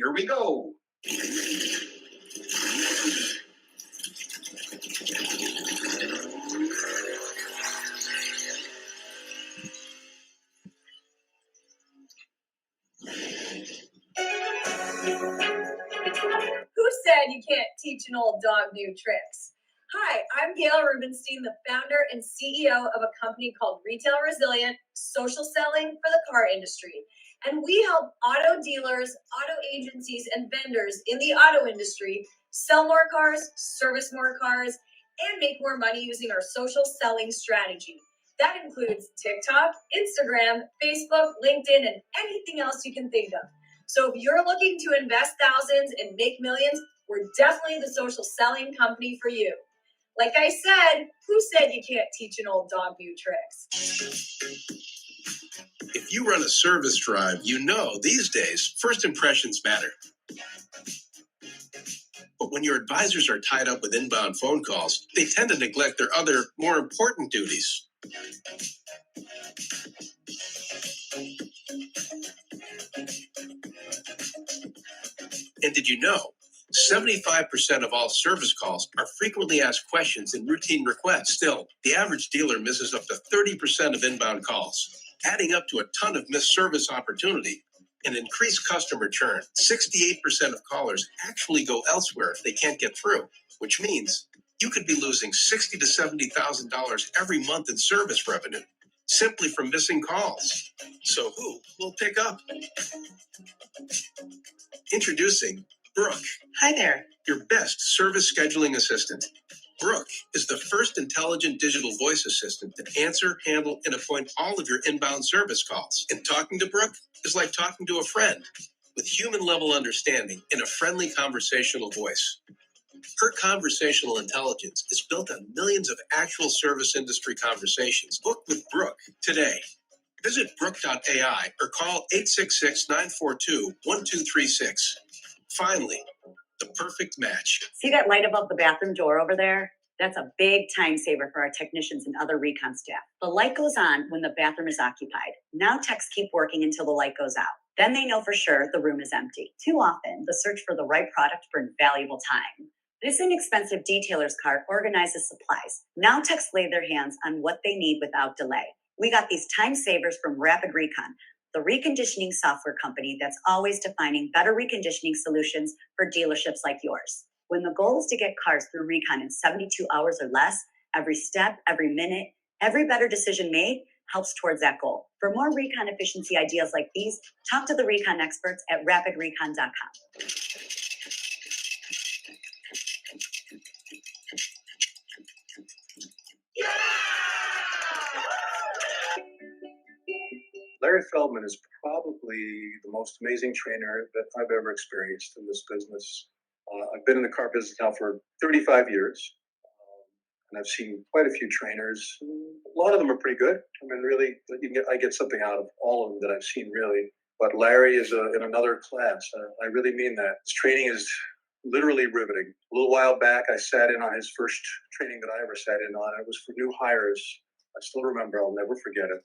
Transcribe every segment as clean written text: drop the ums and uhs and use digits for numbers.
here we go. Who said you can't teach an old dog new tricks? Hi, I'm Gail Rubenstein, the founder and CEO of a company called Retail Resilient, social selling for the car industry. And we help auto dealers, auto agencies, and vendors in the auto industry sell more cars, service more cars, and make more money using our social selling strategy. That includes TikTok, Instagram, Facebook, LinkedIn, and anything else you can think of. So if you're looking to invest thousands and make millions, we're definitely the social selling company for you. Like I said, who said you can't teach an old dog new tricks? If you run a service drive, you know these days, first impressions matter. But when your advisors are tied up with inbound phone calls, they tend to neglect their other, more important duties. And did you know 75% of all service calls are frequently asked questions and routine requests? Still, the average dealer misses up to 30% of inbound calls, adding up to a ton of missed service opportunity and increased customer churn. 68% of callers actually go elsewhere if they can't get through, which means you could be losing $60,000 to $70,000 every month in service revenue simply from missing calls. So who will pick up? Introducing Brooke. Hi there. Your best service scheduling assistant. Brooke is the first intelligent digital voice assistant to answer, handle, and appoint all of your inbound service calls. And talking to Brooke is like talking to a friend with human-level understanding in a friendly conversational voice. Her conversational intelligence is built on millions of actual service industry conversations. Book with Brooke today. Visit Brooke.ai or call 866-942-1236. Finally, the perfect match. See that light above the bathroom door over there? That's a big time saver for our technicians and other recon staff. The light goes on when the bathroom is occupied. Now techs keep working until the light goes out. Then they know for sure the room is empty. Too often, the search for the right product brings valuable time. This inexpensive detailer's cart organizes supplies. Now techs lay their hands on what they need without delay. We got these time savers from Rapid Recon, the reconditioning software company that's always defining better reconditioning solutions for dealerships like yours. When the goal is to get cars through recon in 72 hours or less, every step, every minute, every better decision made helps towards that goal. For more recon efficiency ideas like these, talk to the recon experts at rapidrecon.com. Larry Feldman is probably the most amazing trainer that I've ever experienced in this business. I've been in the car business now for 35 years, and I've seen quite a few trainers. A lot of them are pretty good. I mean, really, I get something out of all of them that I've seen, really. But Larry is in another class. I really mean that. His training is literally riveting. A little while back, I sat in on his first training that I ever sat in on. It was for new hires. I still remember. I'll never forget it.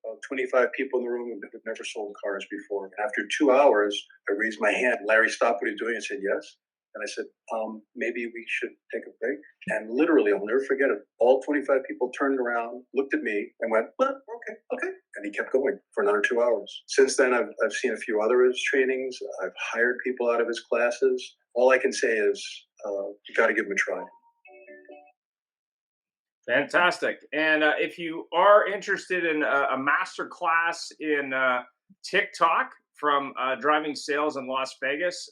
About 25 people in the room who had never sold cars before. After 2 hours, I raised my hand. Larry stopped what he was doing and said, yes. And I said, maybe we should take a break. And literally, I'll never forget it. All 25 people turned around, looked at me, and went, well, okay. And he kept going for another 2 hours. Since then, I've seen a few other of his trainings. I've hired people out of his classes. All I can say is, you got to give him a try. Fantastic. And if you are interested in a master class in TikTok from driving sales in Las Vegas,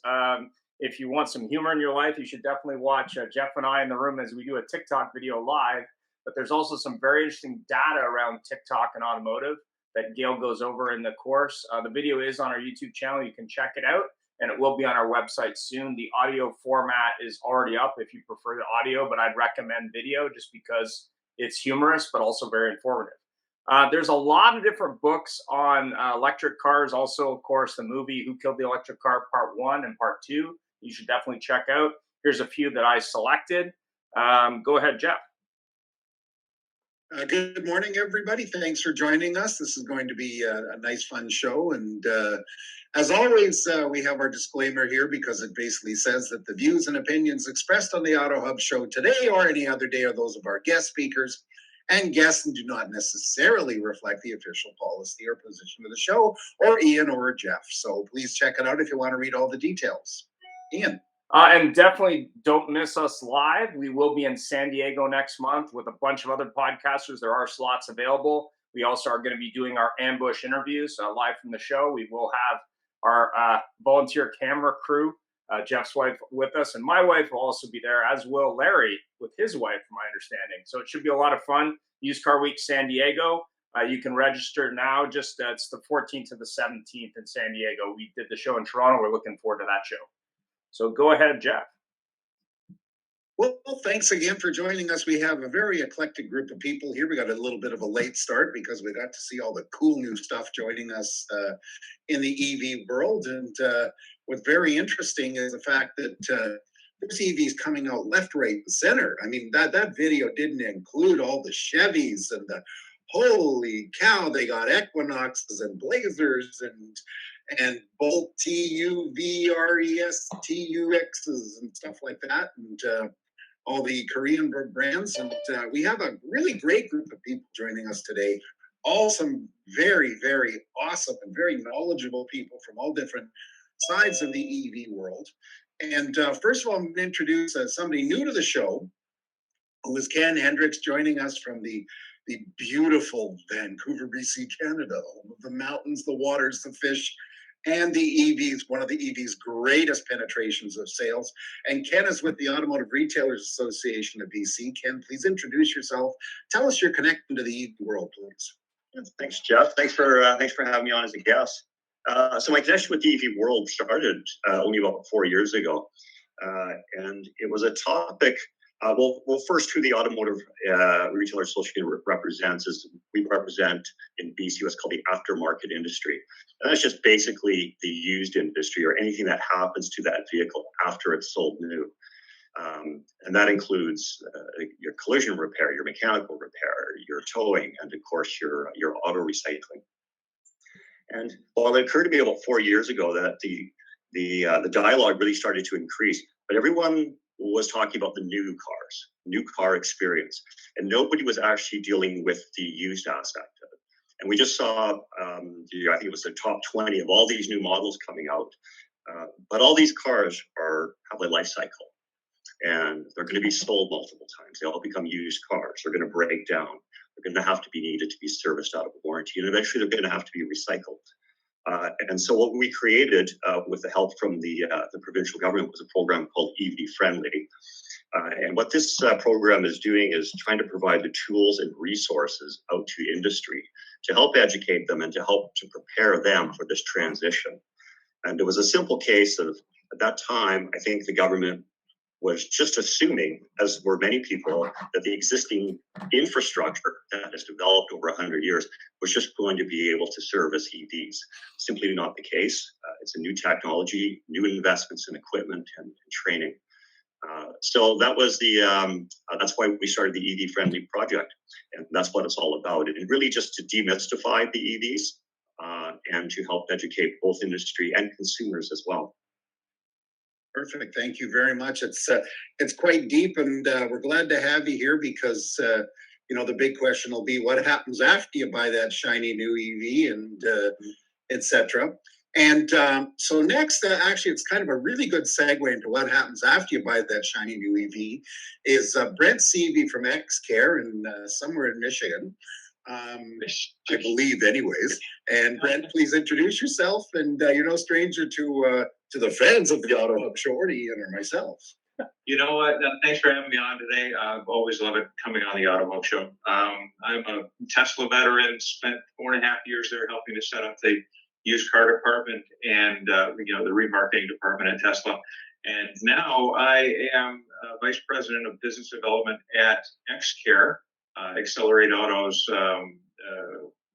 if you want some humor in your life, you should definitely watch Jeff and I in the room as we do a TikTok video live. But there's also some very interesting data around TikTok and automotive that Gail goes over in the course. The video is on our YouTube channel. You can check it out. And it will be on our website soon. The audio format is already up if you prefer the audio, but I'd recommend video just because it's humorous, but also very informative. There's a lot of different books on electric cars. Also, of course, the movie Who Killed the Electric Car Part 1 and Part 2. You should definitely check out. Here's a few that I selected. Go ahead, Jeff. Good morning, everybody. Thanks for joining us. This is going to be a nice, fun show. And as always, we have our disclaimer here because it basically says that the views and opinions expressed on the Auto Hub show today or any other day are those of our guest speakers and guests and do not necessarily reflect the official policy or position of the show or Ian or Jeff. So please check it out if you want to read all the details. Ian. And definitely don't miss us live. We will be in San Diego next month with a bunch of other podcasters. There are slots available. We also are going to be doing our ambush interviews live from the show. We will have our volunteer camera crew, Jeff's wife, with us. And my wife will also be there, as will Larry with his wife, from my understanding. So it should be a lot of fun. Used Car Week San Diego. You can register now. It's the 14th to the 17th in San Diego. We did the show in Toronto. We're looking forward to that show. So go ahead, Jeff. Well, thanks again for joining us. We have a very eclectic group of people here. We got a little bit of a late start because we got to see all the cool new stuff joining us in the EV world. And what's very interesting is the fact that there's EVs coming out left, right, and center. I mean, that video didn't include all the Chevys and the holy cow, they got Equinoxes and Blazers and Bolt TUVRES TUXs and stuff like that, and all the Korean brands. And we have a really great group of people joining us today. All some very, very awesome and very knowledgeable people from all different sides of the EV world. And first of all, I'm going to introduce somebody new to the show, who is Ken Hendricks, joining us from the beautiful Vancouver, BC, Canada, home of the mountains, the waters, the fish, and the EVs, one of the EV's greatest penetrations of sales. And Ken is with the Automotive Retailers Association of BC. Ken, please introduce yourself. Tell us your connection to the EV world, please. Thanks, Jeff. Thanks for having me on as a guest. So my connection with the EV world started only about 4 years ago, and it was a topic. Well, first, who the Automotive Retailer Association represents is we represent in BC what's called the aftermarket industry. And that's just basically the used industry or anything that happens to that vehicle after it's sold new. And that includes your collision repair, your mechanical repair, your towing, and of course your auto recycling. And while it occurred to me about 4 years ago that the dialogue really started to increase, but everyone was talking about the new car experience, and nobody was actually dealing with the used aspect of it. And we just saw, I think it was the top 20 of all these new models coming out, but all these cars have a life cycle, and they're going to be sold multiple times. They all become used cars. They're going to break down. They're going to have to be needed to be serviced out of warranty, and eventually they're going to have to be recycled. And so what we created with the help from the provincial government was a program called EV Friendly. And what this program is doing is trying to provide the tools and resources out to industry to help educate them and to help to prepare them for this transition. And it was a simple case of, at that time, I think the government was just assuming, as were many people, that the existing infrastructure that has developed over 100 years was just going to be able to service EVs. Simply not the case. It's a new technology, new investments in equipment and training. So that was that's why we started the EV Friendly project. And that's what it's all about. And really just to demystify the EVs and to help educate both industry and consumers as well. Perfect. Thank you very much. It's quite deep, and we're glad to have you here because the big question will be what happens after you buy that shiny new EV and etc. And so next, actually, it's kind of a really good segue into what happens after you buy that shiny new EV. Is Brent Seavey from XCare in somewhere in Michigan. I believe, anyways. And Brent, please introduce yourself. And you're no stranger to the fans of the Auto Hub show, or Ian or myself. You know what? Thanks for having me on today. I've always loved it coming on the Auto Hub show. I'm a Tesla veteran. Spent 4.5 years there helping to set up the used car department and the remarketing department at Tesla. And now I am vice president of business development at XCare. Accelerate Auto's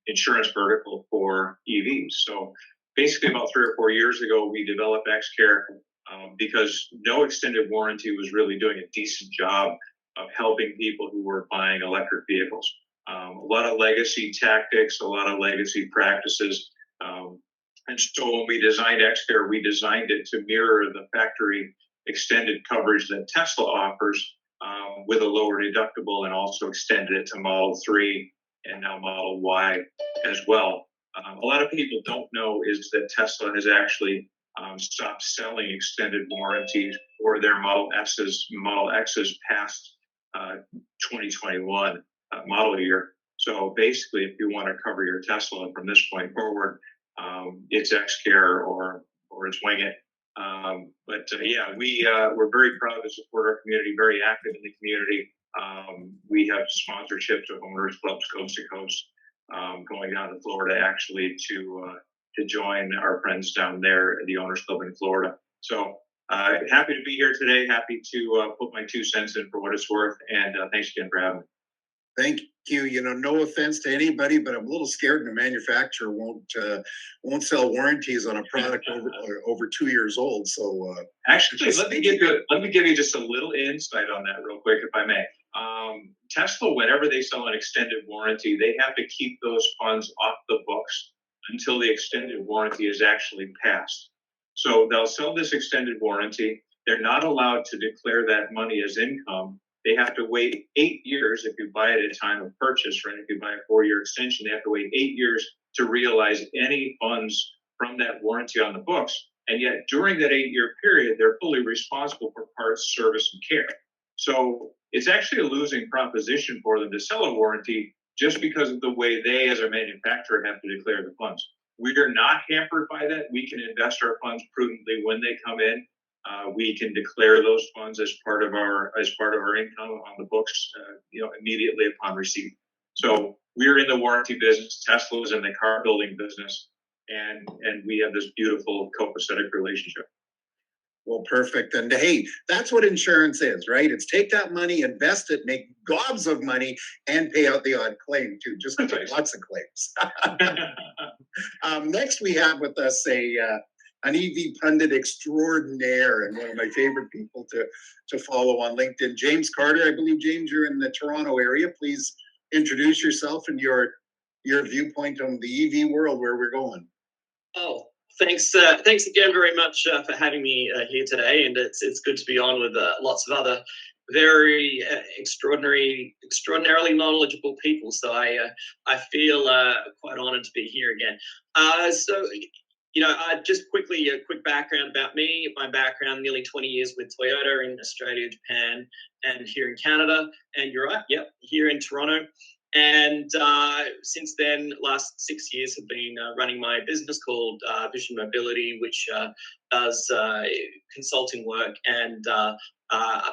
insurance vertical for EVs. So basically about 3 or 4 years ago, we developed XCare because no extended warranty was really doing a decent job of helping people who were buying electric vehicles. A lot of legacy tactics, a lot of legacy practices. And so when we designed Xcare, we designed it to mirror the factory extended coverage that Tesla offers, with a lower deductible, and also extended it to Model 3 and now Model Y as well. A lot of people don't know is that Tesla has actually stopped selling extended warranties for their Model X's past 2021 model year. So basically, if you want to cover your Tesla from this point forward, it's Xcare or it's Wing It. We're very proud to support our community, very active in the community. We have sponsorships of owners clubs coast to coast, going down to Florida actually to join our friends down there at the Owners Club in Florida. So happy to be here today. Happy to put my 2 cents in for what it's worth. And thanks again for having me. Thank you. You know, no offense to anybody, but I'm a little scared the manufacturer won't sell warranties on a product over 2 years old. So actually, let me give you just a little insight on that real quick, if I may. Tesla, whenever they sell an extended warranty, they have to keep those funds off the books until the extended warranty is actually passed. So they'll sell this extended warranty. They're not allowed to declare that money as income. They have to wait 8 years if you buy it at time of purchase, right? If you buy a 4-year extension, they have to wait 8 years to realize any funds from that warranty on the books. And yet during that 8-year period, they're fully responsible for parts, service, and care. So it's actually a losing proposition for them to sell a warranty just because of the way they, as a manufacturer, have to declare the funds. We are not hampered by that. We can invest our funds prudently when they come in. We can declare those funds as part of our income on the books, immediately upon receipt. So we're in the warranty business. Tesla is in the car building business, and we have this beautiful copacetic relationship. Well, perfect. And hey, that's what insurance is, right? It's take that money, invest it, make gobs of money, and pay out the odd claim too. Just lots of claims. Next, we have with us an EV pundit extraordinaire and one of my favorite people to follow on LinkedIn, James Carter. I believe, James, you're in the Toronto area. Please introduce yourself and your viewpoint on the EV world, where we're going. Oh, thanks again very much for having me here today, and it's good to be on with lots of other very extraordinarily knowledgeable people. So I feel quite honored to be here again. Just quickly, a quick background about me. My background, nearly 20 years with Toyota in Australia, Japan, and here in Canada. And you're right, yep, here in Toronto. And since then, last 6 years have been running my business called Vision Mobility, which does consulting work and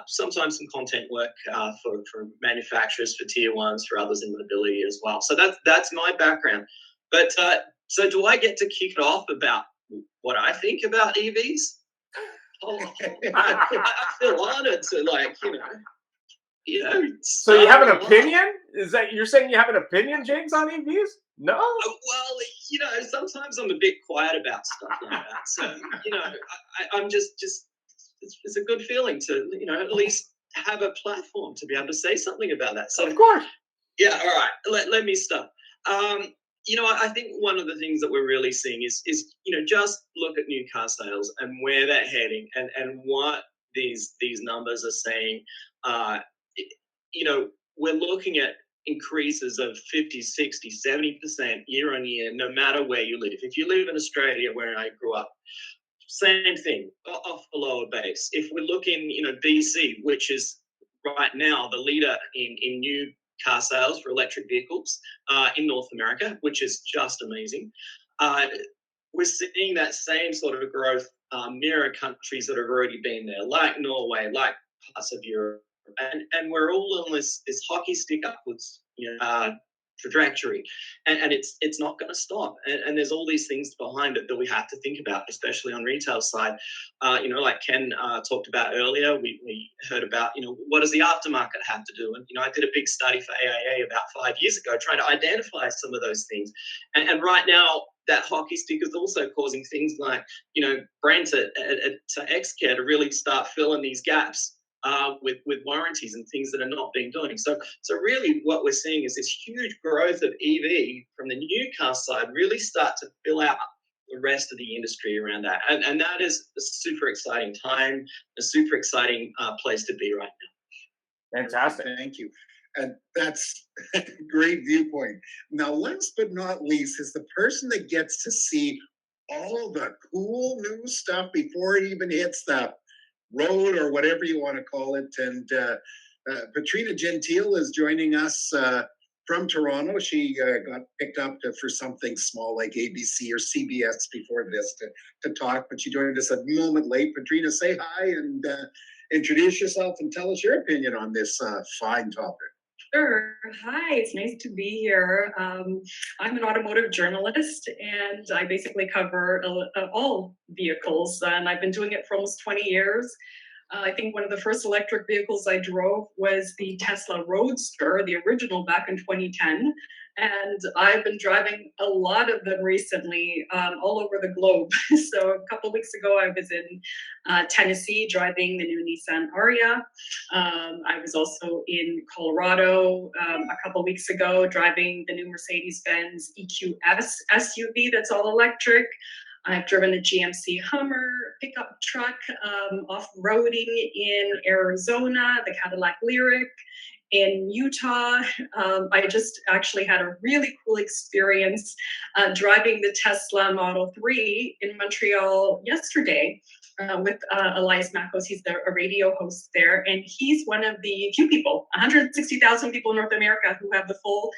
sometimes some content work for manufacturers, for tier ones, for others in mobility as well. So that's my background. But so do I get to kick it off about what I think about EVs? I feel honored to So you have an opinion? Is that you're saying you have an opinion, James, on EVs? No. Well, sometimes I'm a bit quiet about stuff like that. So I'm just it's a good feeling to at least have a platform to be able to say something about that. So of course. Yeah. All right. Let me start. I think one of the things that we're really seeing is just look at new car sales and where they're heading and what these numbers are saying. We're looking at increases of 50, 60, 70% year on year, no matter where you live. If you live in Australia, where I grew up, same thing, off the lower base. If we look in, BC, which is right now the leader in new car sales for electric vehicles in North America, which is just amazing. We're seeing that same sort of growth mirror countries that have already been there, like Norway, like parts of Europe. And we're all on this hockey stick upwards trajectory, and it's not going to stop. And there's all these things behind it that we have to think about, especially on retail side. Like Ken talked about earlier, we heard about what does the aftermarket have to do? And I did a big study for AIA about 5 years ago, trying to identify some of those things. And right now, that hockey stick is also causing things like Brent to Xcare to really start filling these gaps. with warranties and things that are not being done. So really what we're seeing is this huge growth of EV from the new car side really start to fill out the rest of the industry around that. And that is a super exciting time, a super exciting place to be right now. Fantastic. Thank you. And that's a great viewpoint. Now, last but not least, is the person that gets to see all the cool new stuff before it even hits the road or whatever you want to call it. And Patrina Gentile is joining us from Toronto. She got picked up for something small like ABC or CBS before this to talk, but she joined us a moment late. Patrina, say hi and introduce yourself and tell us your opinion on this fine topic. Sure. Hi, it's nice to be here. I'm an automotive journalist, and I basically cover all vehicles, and I've been doing it for almost 20 years. I think one of the first electric vehicles I drove was the Tesla Roadster, the original, back in 2010. And I've been driving a lot of them recently, all over the globe. So a couple of weeks ago, I was in Tennessee driving the new Nissan Ariya. I was also in Colorado a couple of weeks ago driving the new Mercedes-Benz EQS SUV that's all electric. I've driven a GMC Hummer pickup truck off-roading in Arizona, the Cadillac Lyric. In Utah, I just actually had a really cool experience driving the Tesla Model 3 in Montreal yesterday with Elias Makos. He's a radio host there, and he's one of the few people, 160,000 people in North America who have the full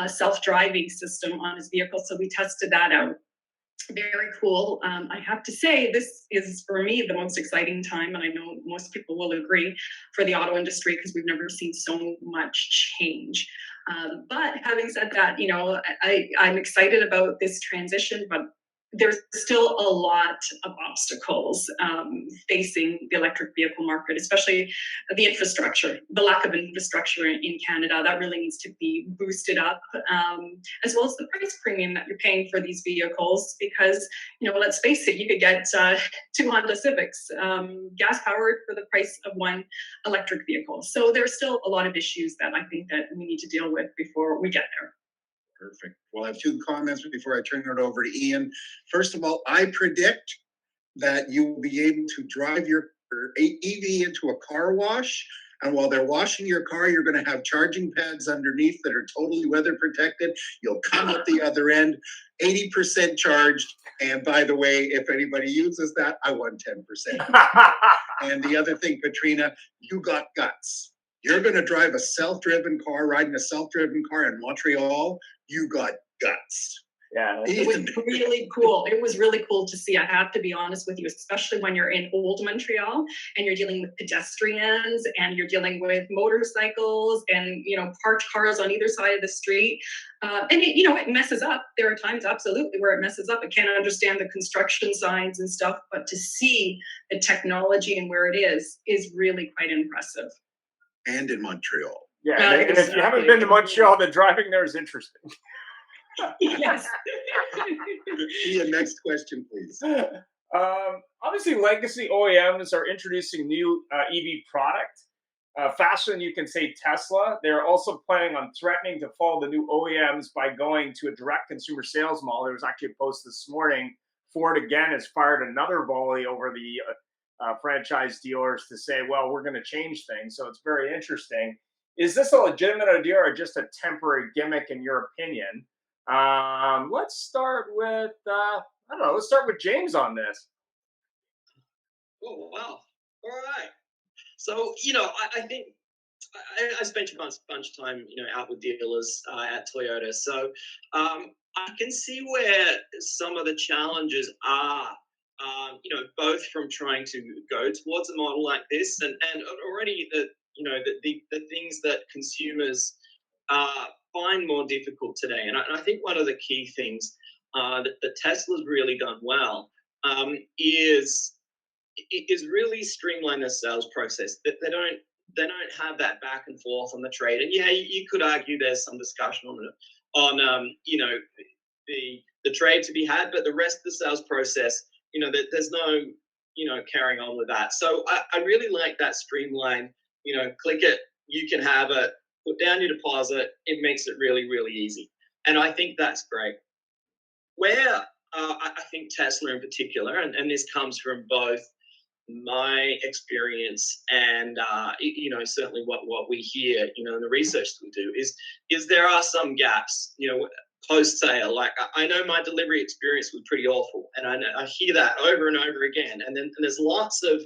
self-driving system on his vehicle. So we tested that out. Very cool. I have to say, this is for me the most exciting time, and I know most people will agree, for the auto industry, because we've never seen so much change. But having said that, I'm excited about this transition, but there's still a lot of obstacles facing the electric vehicle market, especially the infrastructure, the lack of infrastructure in Canada. That really needs to be boosted up, as well as the price premium that you're paying for these vehicles, because, let's face it, you could get 2 Honda Civics, gas-powered, for the price of one electric vehicle. So there's still a lot of issues that I think that we need to deal with before we get there. Perfect. Well, I have 2 comments before I turn it over to Ian. First of all, I predict that you will be able to drive your EV into a car wash, and while they're washing your car, you're going to have charging pads underneath that are totally weather protected. You'll come at the other end, 80% charged. And by the way, if anybody uses that, I want 10%. And the other thing, Patrina, you got guts. You're going to drive a self-driven car, riding a self-driven car in Montreal. You got guts. Yeah, it was really cool. It was really cool to see. I have to be honest with you, especially when you're in old Montreal and you're dealing with pedestrians and you're dealing with motorcycles and, parked cars on either side of the street. And it messes up. There are times absolutely where it messes up. I can't understand the construction signs and stuff, but to see the technology and where it is really quite impressive. And in Montreal. Yeah, and if you haven't been to Montreal, the driving there is interesting. Yes. Ian, next question, please. Obviously, legacy OEMs are introducing new EV product faster than you can say Tesla. They're also planning on threatening to follow the new OEMs by going to a direct consumer sales model. There was actually a post this morning. Ford again has fired another volley over the franchise dealers to say, well, we're going to change things. So it's very interesting. Is this a legitimate idea or just a temporary gimmick in your opinion? Let's start with, let's start with James on this. Oh, wow. All right. So, I think I spent a bunch of time, out with dealers at Toyota. So I can see where some of the challenges are, both from trying to go towards a model like this and already the things that consumers find more difficult today. And I think one of the key things that Tesla's really done well is really streamline the sales process. That they don't have that back and forth on the trade. And yeah, you could argue there's some discussion on the trade to be had, but the rest of the sales process, there's no carrying on with that. So I really like that streamline, click it, you can have it, put down your deposit. It makes it really, really easy. And I think that's great. Where I think Tesla in particular, and this comes from both my experience and certainly what we hear in the research that we do is there are some gaps post sale. Like I know my delivery experience was pretty awful, and I hear that over and over again, and there's lots of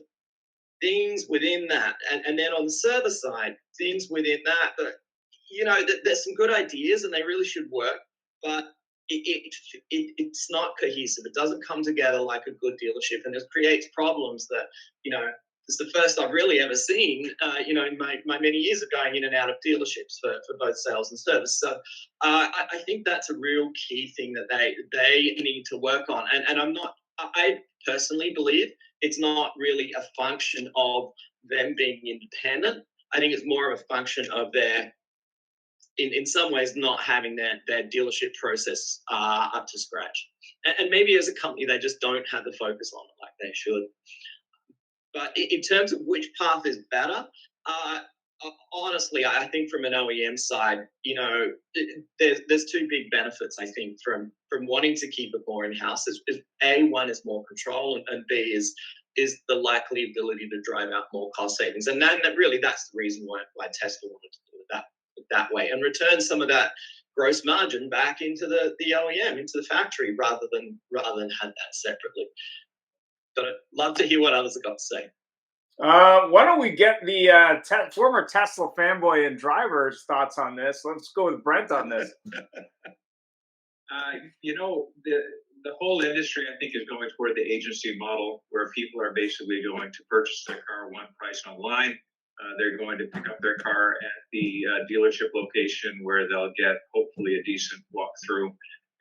things within that, and then on the server side, things within that there's some good ideas and they really should work, but it's not cohesive. It doesn't come together like a good dealership, and it creates problems that it's the first I've really ever seen in my many years of going in and out of dealerships for both sales and service. So I think that's a real key thing that they need to work on, and I personally believe it's not really a function of them being independent. I think it's more of a function of their in some ways not having their dealership process up to scratch. And maybe as a company, they just don't have the focus on it like they should. But in terms of which path is better, honestly, I think from an OEM side, there's two big benefits, I think, from wanting to keep it more in-house. Is A, one is more control, and B is the likely ability to drive out more cost savings. And then that's the reason why Tesla wanted to do it that way, and return some of that gross margin back into the OEM, into the factory, rather than have that separately. But I'd love to hear what others have got to say. Why don't we get the former Tesla fanboy and driver's thoughts on this? Let's go with Brent on this. The whole industry, I think, is going toward the agency model, where people are basically going to purchase their car one price online. They're going to pick up their car at the dealership location, where they'll get hopefully a decent walkthrough,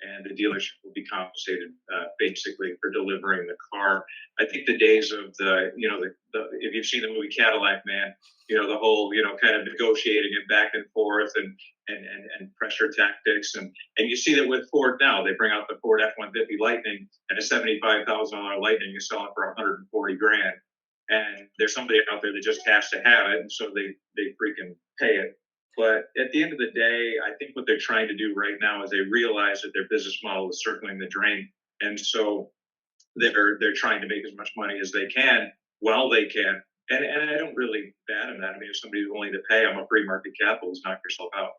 and the dealership will be compensated basically for delivering the car. I think the days of the if you've seen the movie Cadillac Man, the whole kind of negotiating it back and forth and pressure tactics, and you see that with Ford now. They bring out the Ford F-150 Lightning, and a $75,000 Lightning is selling for $140,000. And there's somebody out there that just has to have it, and so they freaking pay it. But at the end of the day, I think what they're trying to do right now is they realize that their business model is circling the drain, and so they're trying to make as much money as they can while they can. And I don't really bat on that. I mean, if somebody's willing to pay, I'm a free market capitalist, knock yourself out.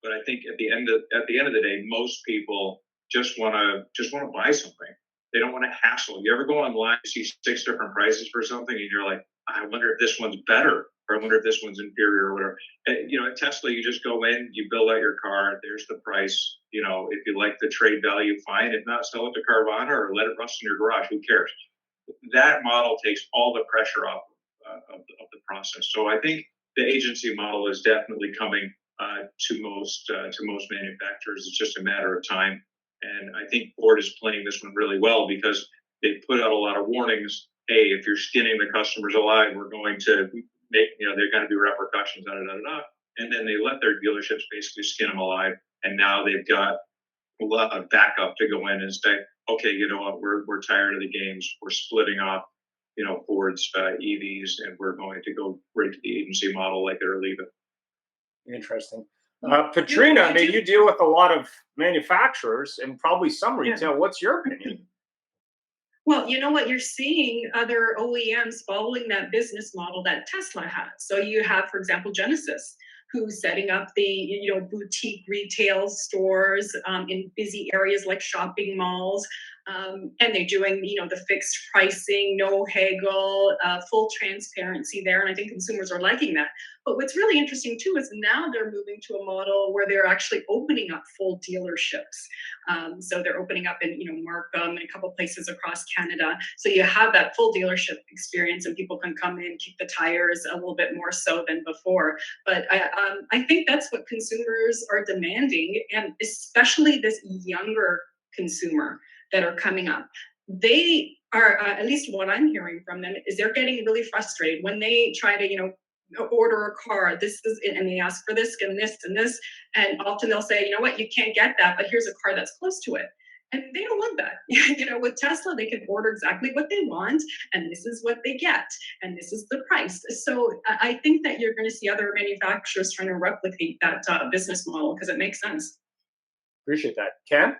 But I think at the end of the day, most people just want to buy something. They don't want to hassle. You ever go online and see 6 different prices for something, and you're like, I wonder if this one's better, or I wonder if this one's inferior, or whatever. At Tesla, you just go in, you build out your car, there's the price. If you like the trade value, fine. If not, sell it to Carvana or let it rust in your garage. Who cares? That model takes all the pressure off of the process. So I think the agency model is definitely coming to most manufacturers. It's just a matter of time. And I think Ford is playing this one really well, because they put out a lot of warnings. Hey, if you're skinning the customers alive, we're going to make, there are going to be repercussions, and then they let their dealerships basically skin them alive. And now they've got a lot of backup to go in and say, okay, you know what, we're tired of the games. We're splitting off, Ford's EVs, and we're going to go right to the agency model, like it or leave it. Interesting. Patrina, I mean, you deal with a lot of manufacturers and probably some retail. Yeah. What's your opinion? Well, you know what, you're seeing other OEMs following that business model that Tesla has. So you have, for example, Genesis, who's setting up the boutique retail stores in busy areas like shopping malls, and they're doing the fixed pricing, no haggle, full transparency there, and I think consumers are liking that. But what's really interesting too is now they're moving to a model where they're actually opening up full dealerships. So they're opening up in Markham and a couple places across Canada. So you have that full dealership experience, and people can come in, kick the tires a little bit more so than before. But I think that's what consumers are demanding, and especially this younger consumer that are coming up. They are, at least what I'm hearing from them, is they're getting really frustrated when they try to, order a car. And they ask for this and this and this, and often they'll say, you know what, you can't get that, but here's a car that's close to it. And they don't want that. With Tesla, they can order exactly what they want, and this is what they get, and this is the price. So I think that you're going to see other manufacturers trying to replicate that business model because it makes sense. Appreciate that. Ken?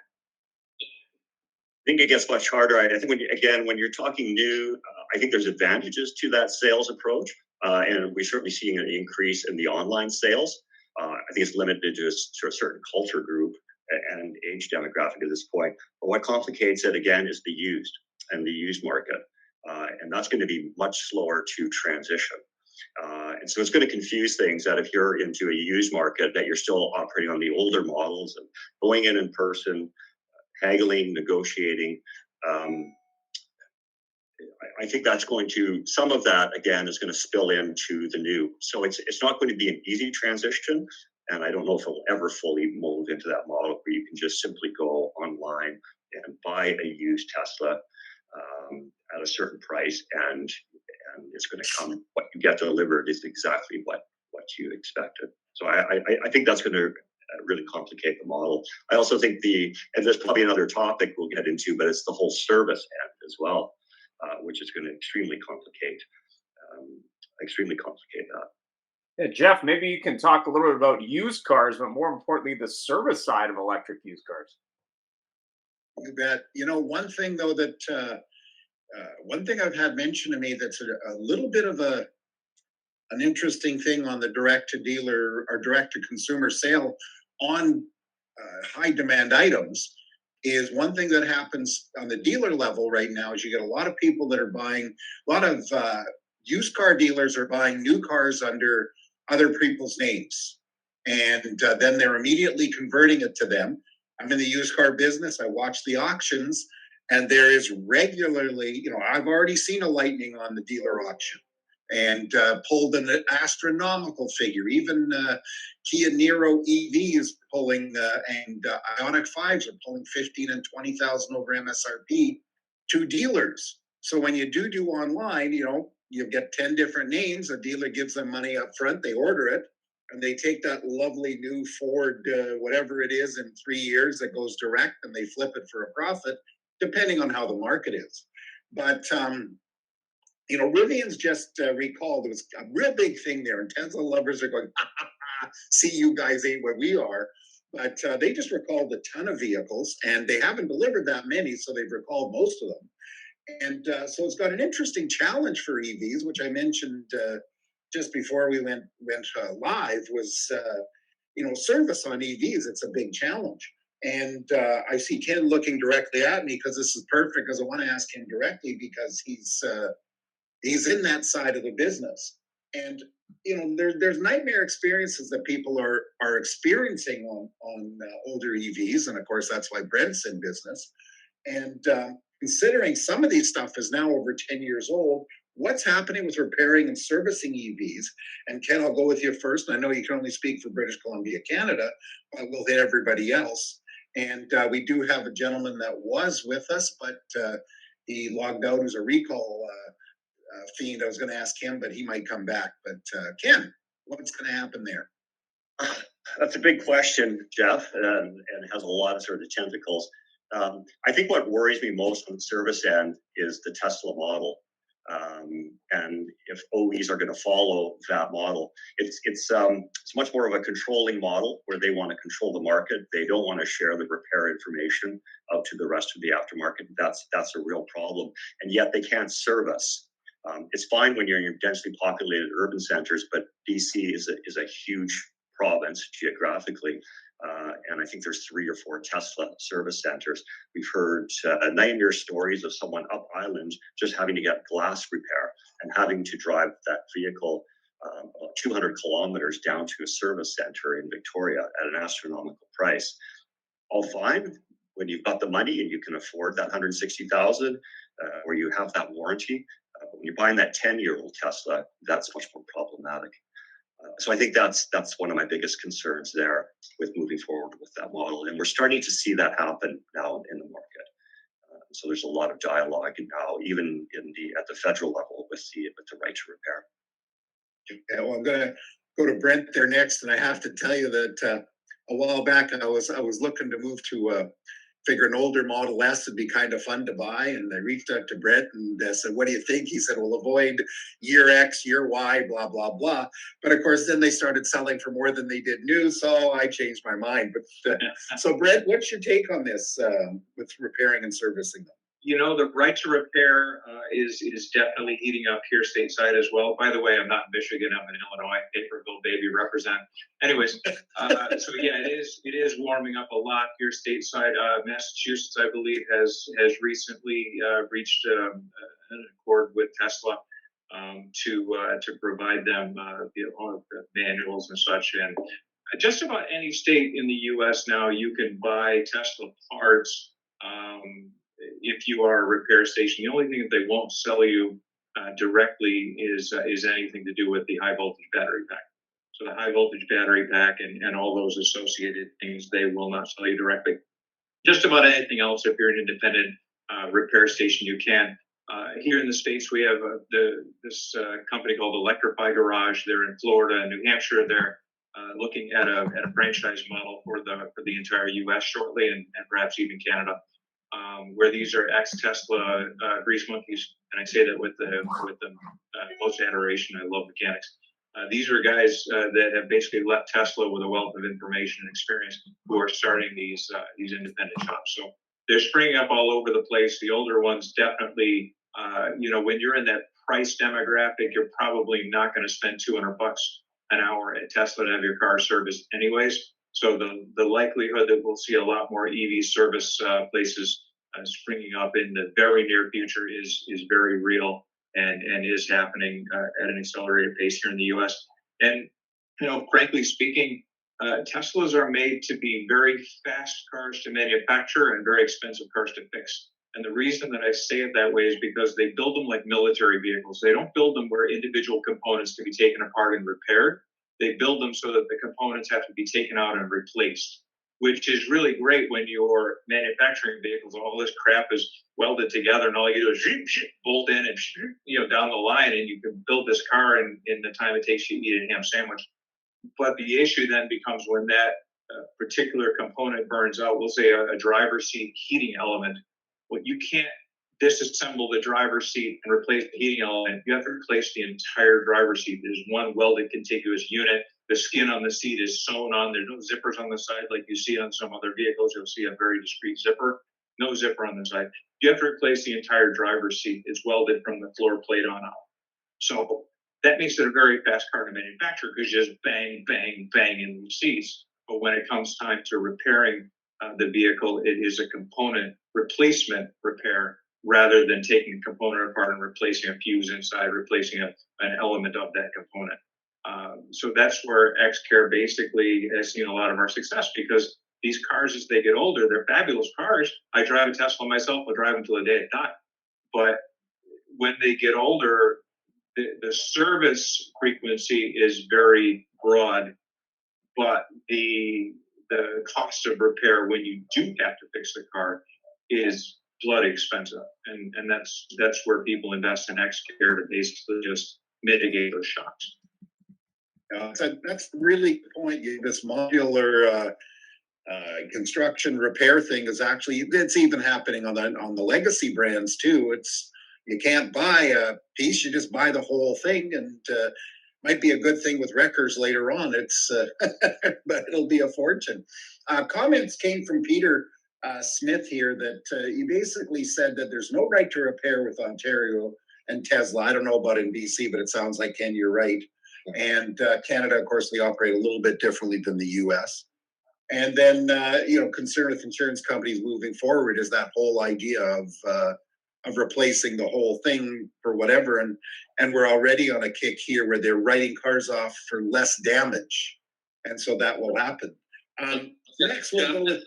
I think it gets much harder. I think when you're talking new, I think there's advantages to that sales approach, and we're certainly seeing an increase in the online sales. I think it's limited to a certain culture group and age demographic at this point. But what complicates it again is the used market, and that's going to be much slower to transition. And so it's going to confuse things that if you're into a used market, that you're still operating on the older models and going in person, haggling, negotiating. I think that's some of that again is going to spill into the new. So it's not going to be an easy transition, and I don't know if it'll ever fully mold into that model where you can just simply go online and buy a used Tesla at a certain price, and it's going to come. What you get delivered is exactly what you expected. So I think that's going to really complicate the model. I also think and there's probably another topic we'll get into, but it's the whole service end as well, which is going to extremely complicate that. Yeah, Jeff, maybe you can talk a little bit about used cars, but more importantly, the service side of electric used cars. You bet. One thing though that one thing I've had mentioned to me that's a little bit of an interesting thing on the direct to dealer or direct to consumer sale on high demand items is one thing that happens on the dealer level right now is you get a lot of people that are buying, a lot of used car dealers are buying new cars under other people's names. And then they're immediately converting it to them. I'm in the used car business. I watch the auctions, and there is regularly, I've already seen a Lightning on the dealer auction and pulled an astronomical figure. Even Kia Niro EV is pulling, and Ioniq 5s are pulling 15 and 20,000 over MSRP to dealers. So when you do online, you get 10 different names. A dealer gives them money up front. They order it, and they take that lovely new Ford, whatever it is, in 3 years that goes direct, and they flip it for a profit, depending on how the market is. But Rivian's just recalled, there was a real big thing there, and Tesla lovers are going, see, you guys ain't where we are. But they just recalled a ton of vehicles, and they haven't delivered that many, so they've recalled most of them. And so it's got an interesting challenge for EVs, which I mentioned just before we went live, was service on EVs. It's a big challenge. And I see Ken looking directly at me because this is perfect, because I want to ask him directly because he's in that side of the business. And there's nightmare experiences that people are experiencing on older EVs, and of course that's why Brent's in business. And considering some of these stuff is now over 10 years old, what's happening with repairing and servicing EVs? And Ken, I'll go with you first. I know you can only speak for British Columbia, Canada, but we'll hit everybody else. And we do have a gentleman that was with us, but he logged out as a recall fiend. I was going to ask him, but he might come back. But Ken, what's going to happen there? That's a big question, Jeff, and it has a lot of sort of tentacles. I think what worries me most on the service end is the Tesla model. And if OEs are going to follow that model, it's much more of a controlling model where they want to control the market. They don't want to share the repair information out to the rest of the aftermarket. That's a real problem. And yet they can't service. It's fine when you're in densely populated urban centers, but BC is a huge province geographically. And I think there's 3 or 4 Tesla service centers. We've heard nightmare stories of someone up island just having to get glass repair and having to drive that vehicle 200 kilometers down to a service center in Victoria at an astronomical price. All fine when you've got the money and you can afford that $160,000, or you have that warranty. When you're buying that 10-year-old Tesla, that's much more problematic. So I think that's one of my biggest concerns there with moving forward with that model. And we're starting to see that happen now in the market. So there's a lot of dialogue now, even at the federal level with the right to repair. Yeah, well, I'm going to go to Brent there next, and I have to tell you that a while back I was looking to move to figure an older Model S would be kind of fun to buy. And I reached out to Brett and said, what do you think? He said, we'll avoid year X, year Y, blah, blah, blah. But of course, then they started selling for more than they did new. So I changed my mind. But so Brett, what's your take on this with repairing and servicing them? You know, the right to repair is definitely heating up here stateside as well. By the way, I'm not in Michigan, I'm in Illinois. Naperville, baby, represent. Anyways, so yeah, it is warming up a lot here stateside. Massachusetts, I believe, has recently reached an accord with Tesla to provide them manuals and such. And just about any state in the U.S. now, you can buy Tesla parts. If you are a repair station, the only thing that they won't sell you directly is anything to do with the high voltage battery pack. So the high voltage battery pack and all those associated things, they will not sell you directly. Just about anything else, if you're an independent repair station, you can. Here in the States, we have this company called Electrify Garage. They're in Florida and New Hampshire. They're looking at a franchise model for the entire U.S. shortly, and perhaps even Canada. Where these are ex-Tesla grease monkeys, and I say that with the most adoration. I love mechanics. These are guys that have basically left Tesla with a wealth of information and experience, who are starting these independent shops. So they're springing up all over the place. The older ones definitely, when you're in that price demographic, you're probably not going to spend $200 an hour at Tesla to have your car serviced anyways. So the likelihood that we'll see a lot more EV service places springing up in the very near future is very real and is happening at an accelerated pace here in the U.S. And frankly speaking, Teslas are made to be very fast cars to manufacture and very expensive cars to fix. And the reason that I say it that way is because they build them like military vehicles. They don't build them where individual components can be taken apart and repaired. They build them so that the components have to be taken out and replaced, which is really great when you're manufacturing vehicles. All this crap is welded together, and all you do is bolt in and down the line, and you can build this car in the time it takes you to eat a ham sandwich. But the issue then becomes when that particular component burns out. We'll say a driver's seat heating element. Well, you can't disassemble the driver's seat and replace the heating element. You have to replace the entire driver's seat. There's one welded contiguous unit. The skin on the seat is sewn on. There's no zippers on the side like you see on some other vehicles. You'll see a very discreet zipper. No zipper on the side. You have to replace the entire driver's seat. It's welded from the floor plate on out. So that makes it a very fast car to manufacture because you just bang, bang, bang in the seats. But when it comes time to repairing the vehicle, it is a component replacement repair, rather than taking a component apart and replacing a fuse inside, replacing an element of that component. So that's where XCare basically has seen a lot of our success, because these cars, as they get older, they're fabulous cars. I drive a Tesla myself. I'll drive them till the day I die. But when they get older, the service frequency is very broad, but the cost of repair when you do have to fix the car is bloody expensive, and that's where people invest in XCare to basically just mitigate those shocks. That's really the point. This modular construction repair thing is actually, it's even happening on the legacy brands too. You can't buy a piece, you just buy the whole thing, and might be a good thing with wreckers later on. It's but it'll be a fortune. Comments came from Peter Smith here that you basically said that there's no right to repair with Ontario and Tesla. I don't know about in BC, but it sounds like, Ken, you're right. And Canada, of course, they operate a little bit differently than the US. And then, concern with insurance companies moving forward is that whole idea of replacing the whole thing for whatever. And we're already on a kick here where they're writing cars off for less damage. And so that will happen. Next, we'll go with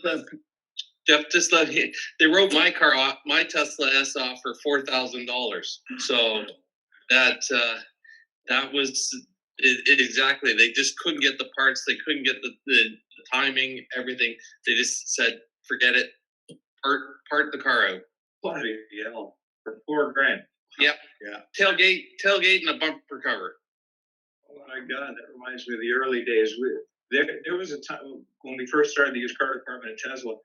Jeff, they wrote my car off, my Tesla S off for $4,000. So that was it exactly. They just couldn't get the parts. They couldn't get the timing, everything. They just said, forget it. Part the car out. Bloody hell, for $4,000. Yep. Yeah. Tailgate and a bumper cover. Oh my God, that reminds me of the early days. There was a time when we first started the used car department at Tesla.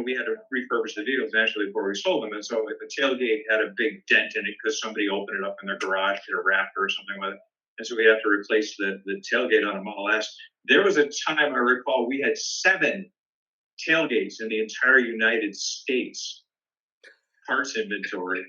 we had to refurbish the vehicles actually before we sold them. And so if the tailgate had a big dent in it because somebody opened it up in their garage, did a Raptor or something with it. And so we had to replace the tailgate on a Model S. There was a time I recall we had 7 tailgates in the entire United States parts inventory.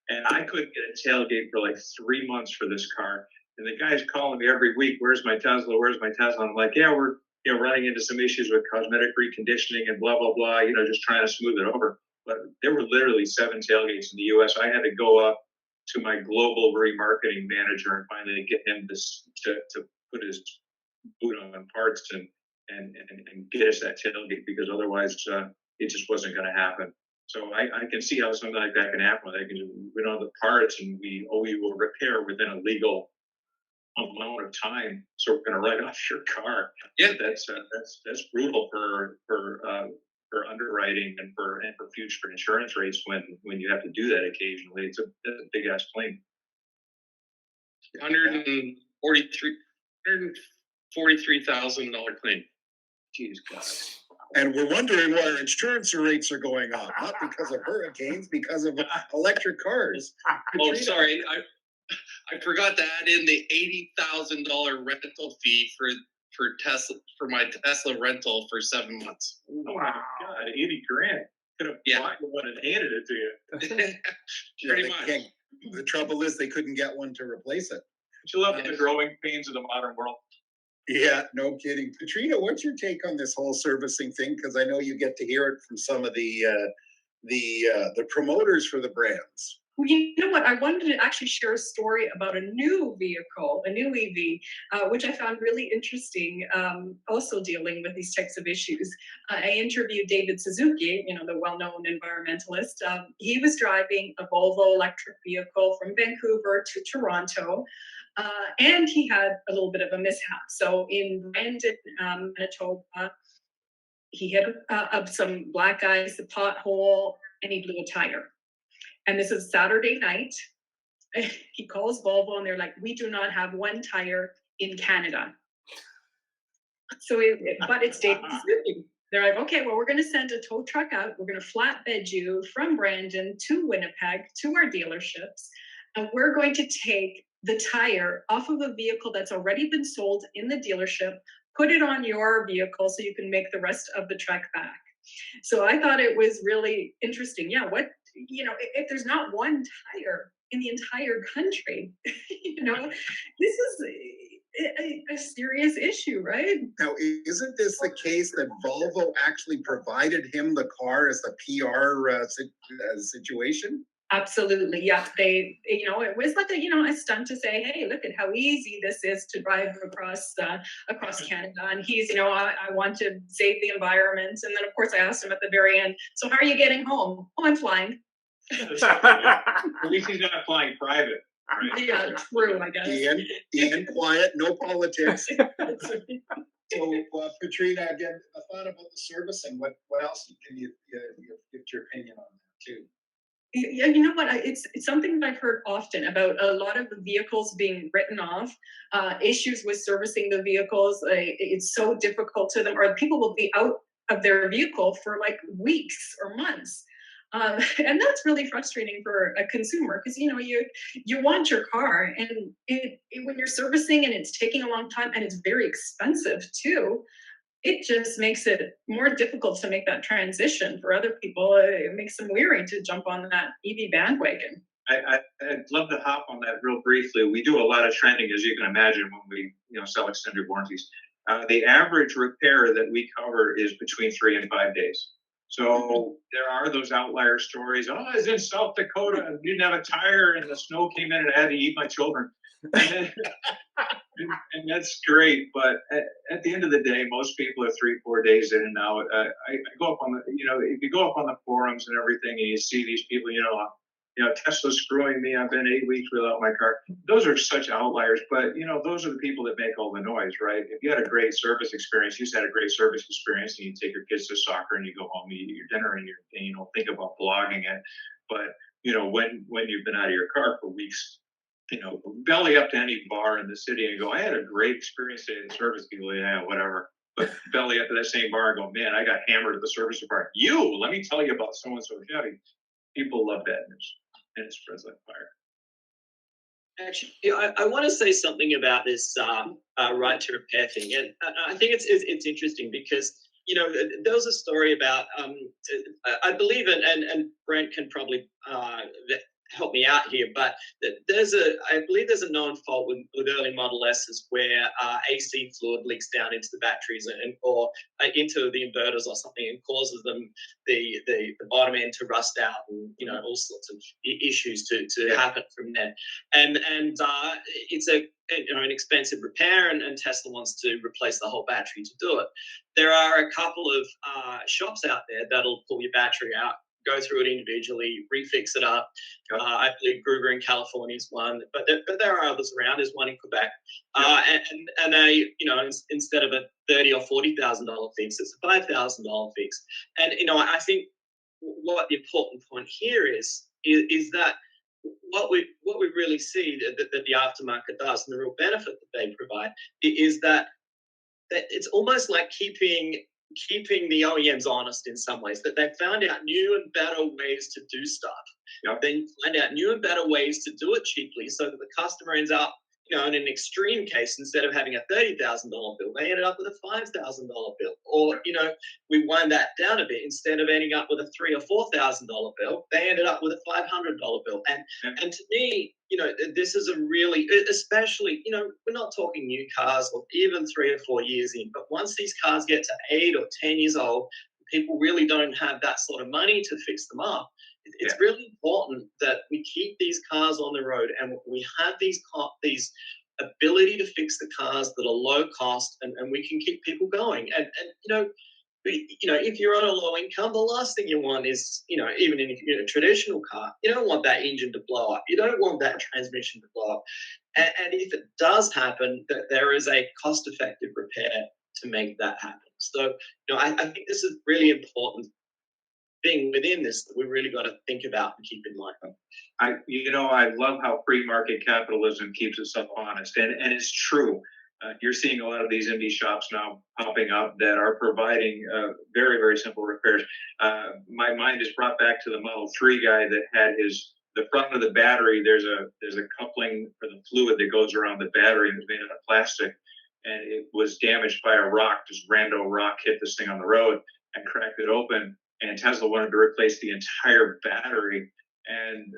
And I couldn't get a tailgate for like 3 months for this car. And the guy's calling me every week, where's my Tesla? Where's my Tesla? I'm like, yeah, we're running into some issues with cosmetic reconditioning and blah, blah, blah, just trying to smooth it over. But there were literally 7 tailgates in the US. I had to go up to my global remarketing manager and finally get him to put his boot on parts and get us that tailgate, because otherwise it just wasn't going to happen. So I can see how something like that can happen. We don't have the parts, and we will repair within a legal amount of time. So we're going to write off your car. Yeah, that's brutal for underwriting and for future insurance rates when you have to do that occasionally. It's a big ass claim. $143,000 claim. Jeez, God. And we're wondering why our insurance rates are going up, not because of hurricanes, because of electric cars. Oh, sorry. I forgot to add in the $80,000 rental fee for Tesla, for my Tesla rental for 7 months. Oh my God, $80,000. Could have bought one and handed it to you. Pretty much. The trouble is they couldn't get one to replace it. You love the growing pains of the modern world. Yeah, no kidding. Katrina, what's your take on this whole servicing thing? Because I know you get to hear it from some of the promoters for the brands. Well, you know what? I wanted to actually share a story about a new vehicle, a new EV, which I found really interesting, also dealing with these types of issues. I interviewed David Suzuki, the well-known environmentalist. He was driving a Volvo electric vehicle from Vancouver to Toronto, and he had a little bit of a mishap. So in Brandon, Manitoba, he hit some black ice, a pothole, and he blew a tire. And this is Saturday night. He calls Volvo and they're like, we do not have one tire in Canada. So, but it's David Suzuki. They're like, okay, well, we're going to send a tow truck out. We're going to flatbed you from Brandon to Winnipeg to our dealerships. And we're going to take the tire off of a vehicle that's already been sold in the dealership, put it on your vehicle so you can make the rest of the trek back. So I thought it was really interesting. Yeah, if there's not one tire in the entire country, this is a serious issue, right? Now, isn't this the case that Volvo actually provided him the car as the PR situation? Absolutely, yeah. It was like a stunt to say, hey, look at how easy this is to drive across Canada. And he's, I want to save the environment. And then, of course, I asked him at the very end, so how are you getting home? Oh, I'm flying. At least he's not flying private. Right? Yeah, true, I guess. Ian, quiet, no politics. So, Katrina, again, a thought about the servicing. What else can you give your opinion on that too? Yeah, you know what? It's something that I've heard often about a lot of the vehicles being written off, issues with servicing the vehicles. It's so difficult to them, or people will be out of their vehicle for like weeks or months. And that's really frustrating for a consumer because you want your car, and when you're servicing and it's taking a long time and it's very expensive too, it just makes it more difficult to make that transition for other people. It makes them weary to jump on that EV bandwagon. I'd love to hop on that real briefly. We do a lot of trending, as you can imagine, when we sell extended warranties. The average repair that we cover is between 3 and 5 days. So there are those outlier stories. Oh, I was in South Dakota and didn't have a tire and the snow came in and I had to eat my children. And that's great. But at the end of the day, most people are 3-4 days in and out. I go up on the, if you go up on the forums and everything and you see these people, Tesla's screwing me. I've been 8 weeks without my car. Those are such outliers, but those are the people that make all the noise, right? If you had a great service experience, you just had a great service experience, and you take your kids to soccer and you go home, you eat your dinner, and you don't think about blogging it. But when you've been out of your car for weeks, belly up to any bar in the city and go, I had a great experience today at the service people. Yeah, whatever. but belly up to that same bar and go, man, I got hammered at the service department. Let me tell you about so-and-so Chevy. People love bad news, and it spreads like fire. Actually, I want to say something about this right to repair thing, and I think it's interesting because there was a story about I believe and Brent can probably help me out here, but I believe there's a known fault with early Model S's where AC fluid leaks down into the batteries or into the inverters or something and causes them the bottom end to rust out and all sorts of issues to happen from there. And it's an expensive repair, and Tesla wants to replace the whole battery to do it. There are a couple of shops out there that'll pull your battery out, go through it individually, refix it up. I believe Gruger in California is one, but there are others around. There's one in Quebec, and they, instead of a $30,000 or $40,000 fix, it's a $5,000 fix. And I think what the important point here is that what we really see that the aftermarket does, and the real benefit that they provide, is that it's almost like keeping the OEMs honest in some ways, that they found out new and better ways to do stuff. Then find out new and better ways to do it cheaply, so that the customer ends up, in an extreme case, instead of having a $30,000 bill, they ended up with a $5,000 bill. Or, we wind that down a bit. Instead of ending up with a $3,000 or $4,000 bill, they ended up with a $500 bill. And to me, this is a really, especially, we're not talking new cars or even 3 or 4 years in, but once these cars get to 8 or 10 years old, people really don't have that sort of money to fix them up. It's really important that we keep these cars on the road, and we have these ability to fix the cars that are low cost, and we can keep people going. And if you're on a low income, the last thing you want is, even in a traditional car, you don't want that engine to blow up. You don't want that transmission to blow up. And if it does happen, that there is a cost-effective repair to make that happen. So, I think this is really important thing within this that we really got to think about and keep in mind. I love how free market capitalism keeps itself honest, and it's true. You're seeing a lot of these indie shops now popping up that are providing very, very simple repairs. My mind is brought back to the Model 3 guy that had the front of the battery. There's a coupling for the fluid that goes around the battery, and it's made out of plastic, and it was damaged by a rock. This rando rock hit this thing on the road and cracked it open. And Tesla wanted to replace the entire battery, and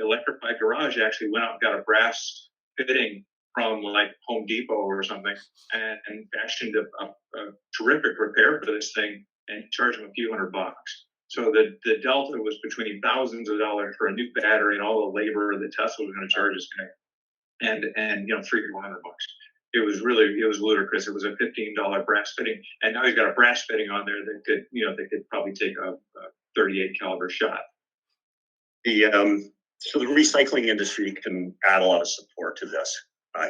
Electrify Garage actually went out and got a brass fitting from like Home Depot or something, and fashioned a terrific repair for this thing, and charged them a few $100. So the delta was between thousands of dollars for a new battery and all the labor that Tesla was going to charge this guy, and $300 to $400. It was ludicrous. It was a $15 brass fitting, and now he's got a brass fitting on there that could probably take a 38 caliber shot. So the recycling industry can add a lot of support to this.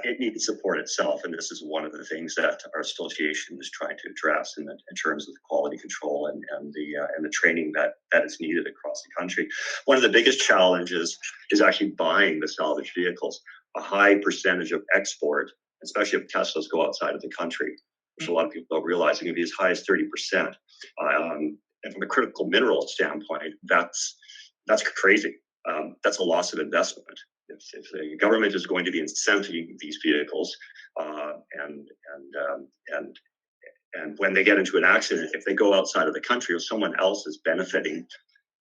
It needs support itself, and this is one of the things that our association is trying to address in terms of the quality control and the training that is needed across the country. One of the biggest challenges is actually buying the salvage vehicles. A high percentage of export, especially if Teslas go outside of the country, which a lot of people don't realize, it can be as high as 30%. And from a critical mineral standpoint, that's crazy. That's a loss of investment. If the government is going to be incenting these vehicles, and when they get into an accident, if they go outside of the country, or someone else is benefiting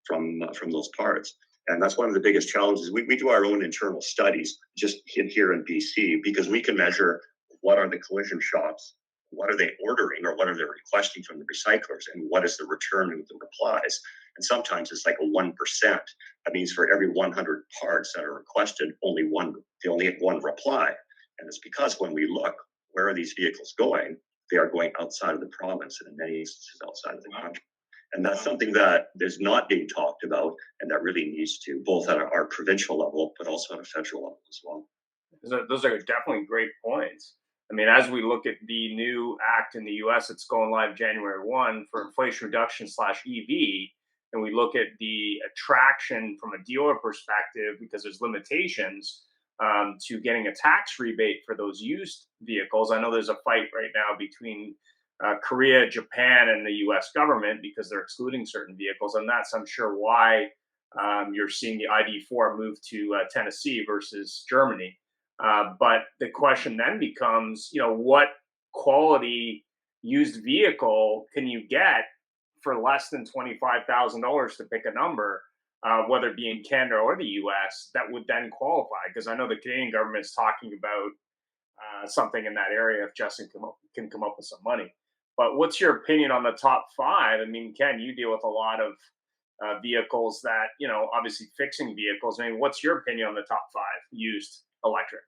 from those parts. And that's one of the biggest challenges. We do our own internal studies just here in BC, because we can measure what are the collision shops, what are they ordering, or what are they requesting from the recyclers, and what is the return of the replies. And sometimes it's like a 1%. That means for every 100 parts that are requested, they only have one reply. And it's because when we look, where are these vehicles going? They are going outside of the province, and in many instances outside of the country. And that's something that is not being talked about, and that really needs to, both at our provincial level, but also at a federal level as well. Those are definitely great points. I mean, as we look at the new act in the U.S., it's going live January 1 for Inflation Reduction /EV, and we look at the attraction from a dealer perspective, because there's limitations to getting a tax rebate for those used vehicles. I know there's a fight right now between Korea, Japan, and the U.S. government because they're excluding certain vehicles, and that's, I'm sure, why you're seeing the ID4 move to Tennessee versus Germany. But the question then becomes, what quality used vehicle can you get for less than $25,000 to pick a number, whether it be in Canada or the U.S. that would then qualify? Because I know the Canadian government is talking about something in that area if Justin can come up with some money. But what's your opinion on the top five? I mean, Ken, you deal with a lot of vehicles that, obviously fixing vehicles. I mean, what's your opinion on the top five used electric?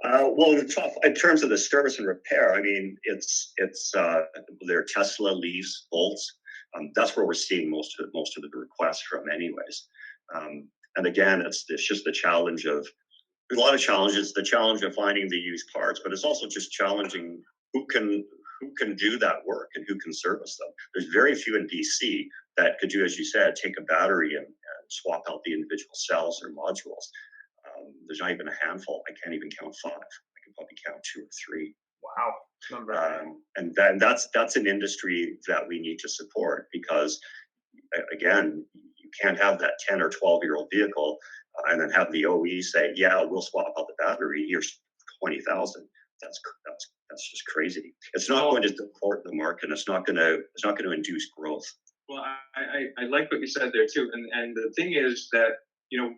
Well, in terms of the service and repair, I mean, it's their Tesla, Leafs, Bolts. That's where we're seeing most of the requests from, anyways. And again, it's just the challenge of, there's a lot of challenges. The challenge of finding the used parts, but it's also just challenging who can do that work and who can service them. There's very few in BC that could do, as you said, take a battery and swap out the individual cells or modules. There's not even a handful. I can't even count 5. I can probably count 2 or 3. Wow. And that's an industry that we need to support, because again, you can't have that 10 or 12-year-old vehicle and then have the OE say, yeah, we'll swap out the battery. Here's 20,000. That's just crazy. It's not going to support the market. It's not going to induce growth. Well, I like what you said there too. And the thing is that,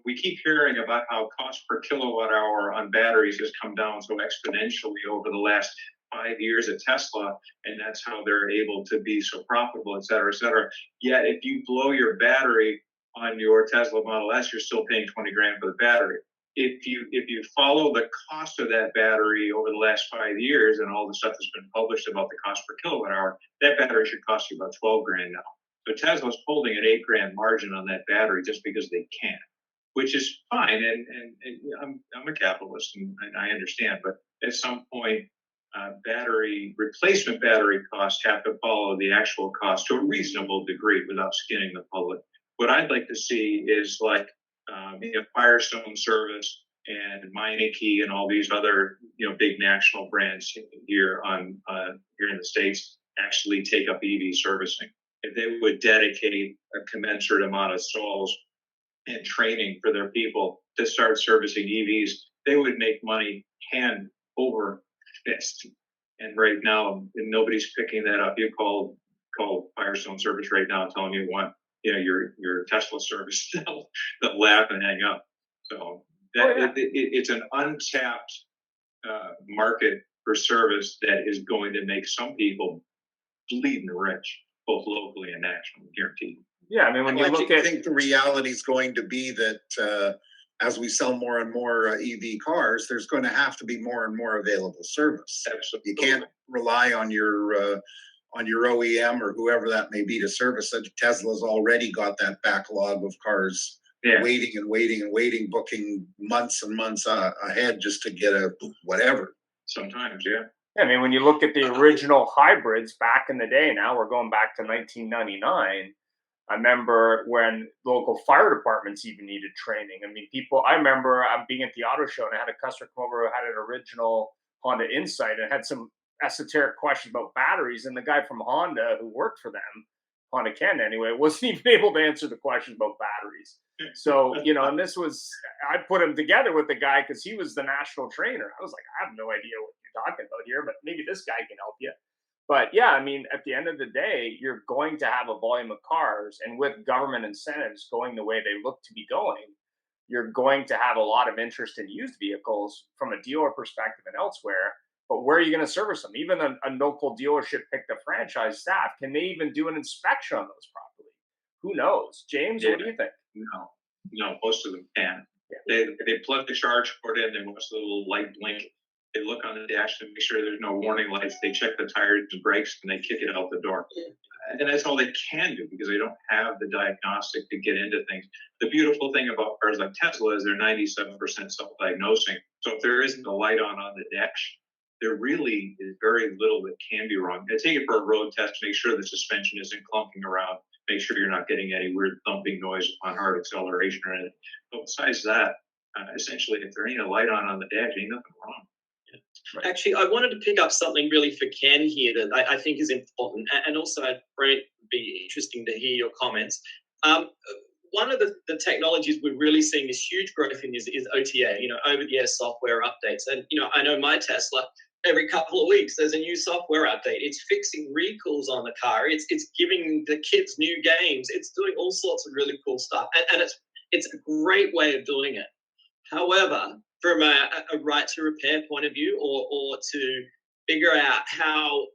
we keep hearing about how cost per kilowatt hour on batteries has come down so exponentially over the last 5 years at Tesla, and that's how they're able to be so profitable, et cetera, et cetera. Yet if you blow your battery on your Tesla Model S, you're still paying $20,000 for the battery. If you follow the cost of that battery over the last 5 years and all the stuff that's been published about the cost per kilowatt hour, that battery should cost you about $12,000 now. So Tesla's holding an $8,000 margin on that battery just because they can, which is fine. And I'm a capitalist and I understand, but at some point, replacement battery costs have to follow the actual cost to a reasonable degree without skinning the public. What I'd like to see is like Firestone Service and Meineke and all these other big national brands here in the States actually take up EV servicing. If they would dedicate a commensurate amount of stalls and training for their people to start servicing EVs, they would make money hand over fist. And right now, nobody's picking that up. You call Firestone Service right now, telling you want your Tesla service, they'll laugh and hang up. So it's an untapped market for service that is going to make some people bleeding rich, both locally and nationally, guaranteed. Yeah, I mean, when you look I think the reality is going to be that as we sell more and more EV cars, there's going to have to be more and more available service. Absolutely. You can't rely on your OEM or whoever that may be to service it. Tesla's already got that backlog of cars waiting, booking months and months ahead just to get a whatever. Sometimes, yeah. I mean, when you look at the original hybrids back in the day, now we're going back to 1999. I remember when local fire departments even needed training. I mean, I remember being at the auto show and I had a customer come over who had an original Honda Insight and had some esoteric questions about batteries. And the guy from Honda who worked for them, Honda Canada anyway, wasn't even able to answer the questions about batteries. So, and I put him together with the guy because he was the national trainer. I was like, I have no idea what you're talking about here, but maybe this guy can help you. But yeah, I mean, at the end of the day, you're going to have a volume of cars, and with government incentives going the way they look to be going, you're going to have a lot of interest in used vehicles from a dealer perspective and elsewhere. But where are you going to service them? Even a local dealership picked a franchise staff. Can they even do an inspection on those properly? Who knows? James, what do you think? No, most of them can. Yeah. They plug the charge port in, they watch the little light blink. They look on the dash to make sure there's no warning lights. They check the tires and brakes, and they kick it out the door. And that's all they can do because they don't have the diagnostic to get into things. The beautiful thing about cars like Tesla is they're 97% self-diagnosing. So if there isn't a light on the dash, there really is very little that can be wrong. I take it for a road test to make sure the suspension isn't clunking around, make sure you're not getting any weird thumping noise on hard acceleration or anything. But besides that, essentially, if there ain't a light on the dash, ain't nothing wrong. Right. Actually, I wanted to pick up something really for Ken here that I think is important, and also, Brent, would be interesting to hear your comments. One of the technologies we're really seeing this huge growth in is OTA, over-the-air software updates. And, I know my Tesla, every couple of weeks, there's a new software update. It's fixing recalls on the car. It's giving the kids new games. It's doing all sorts of really cool stuff. And it's a great way of doing it. However, from a right to repair point of view, or to figure out how,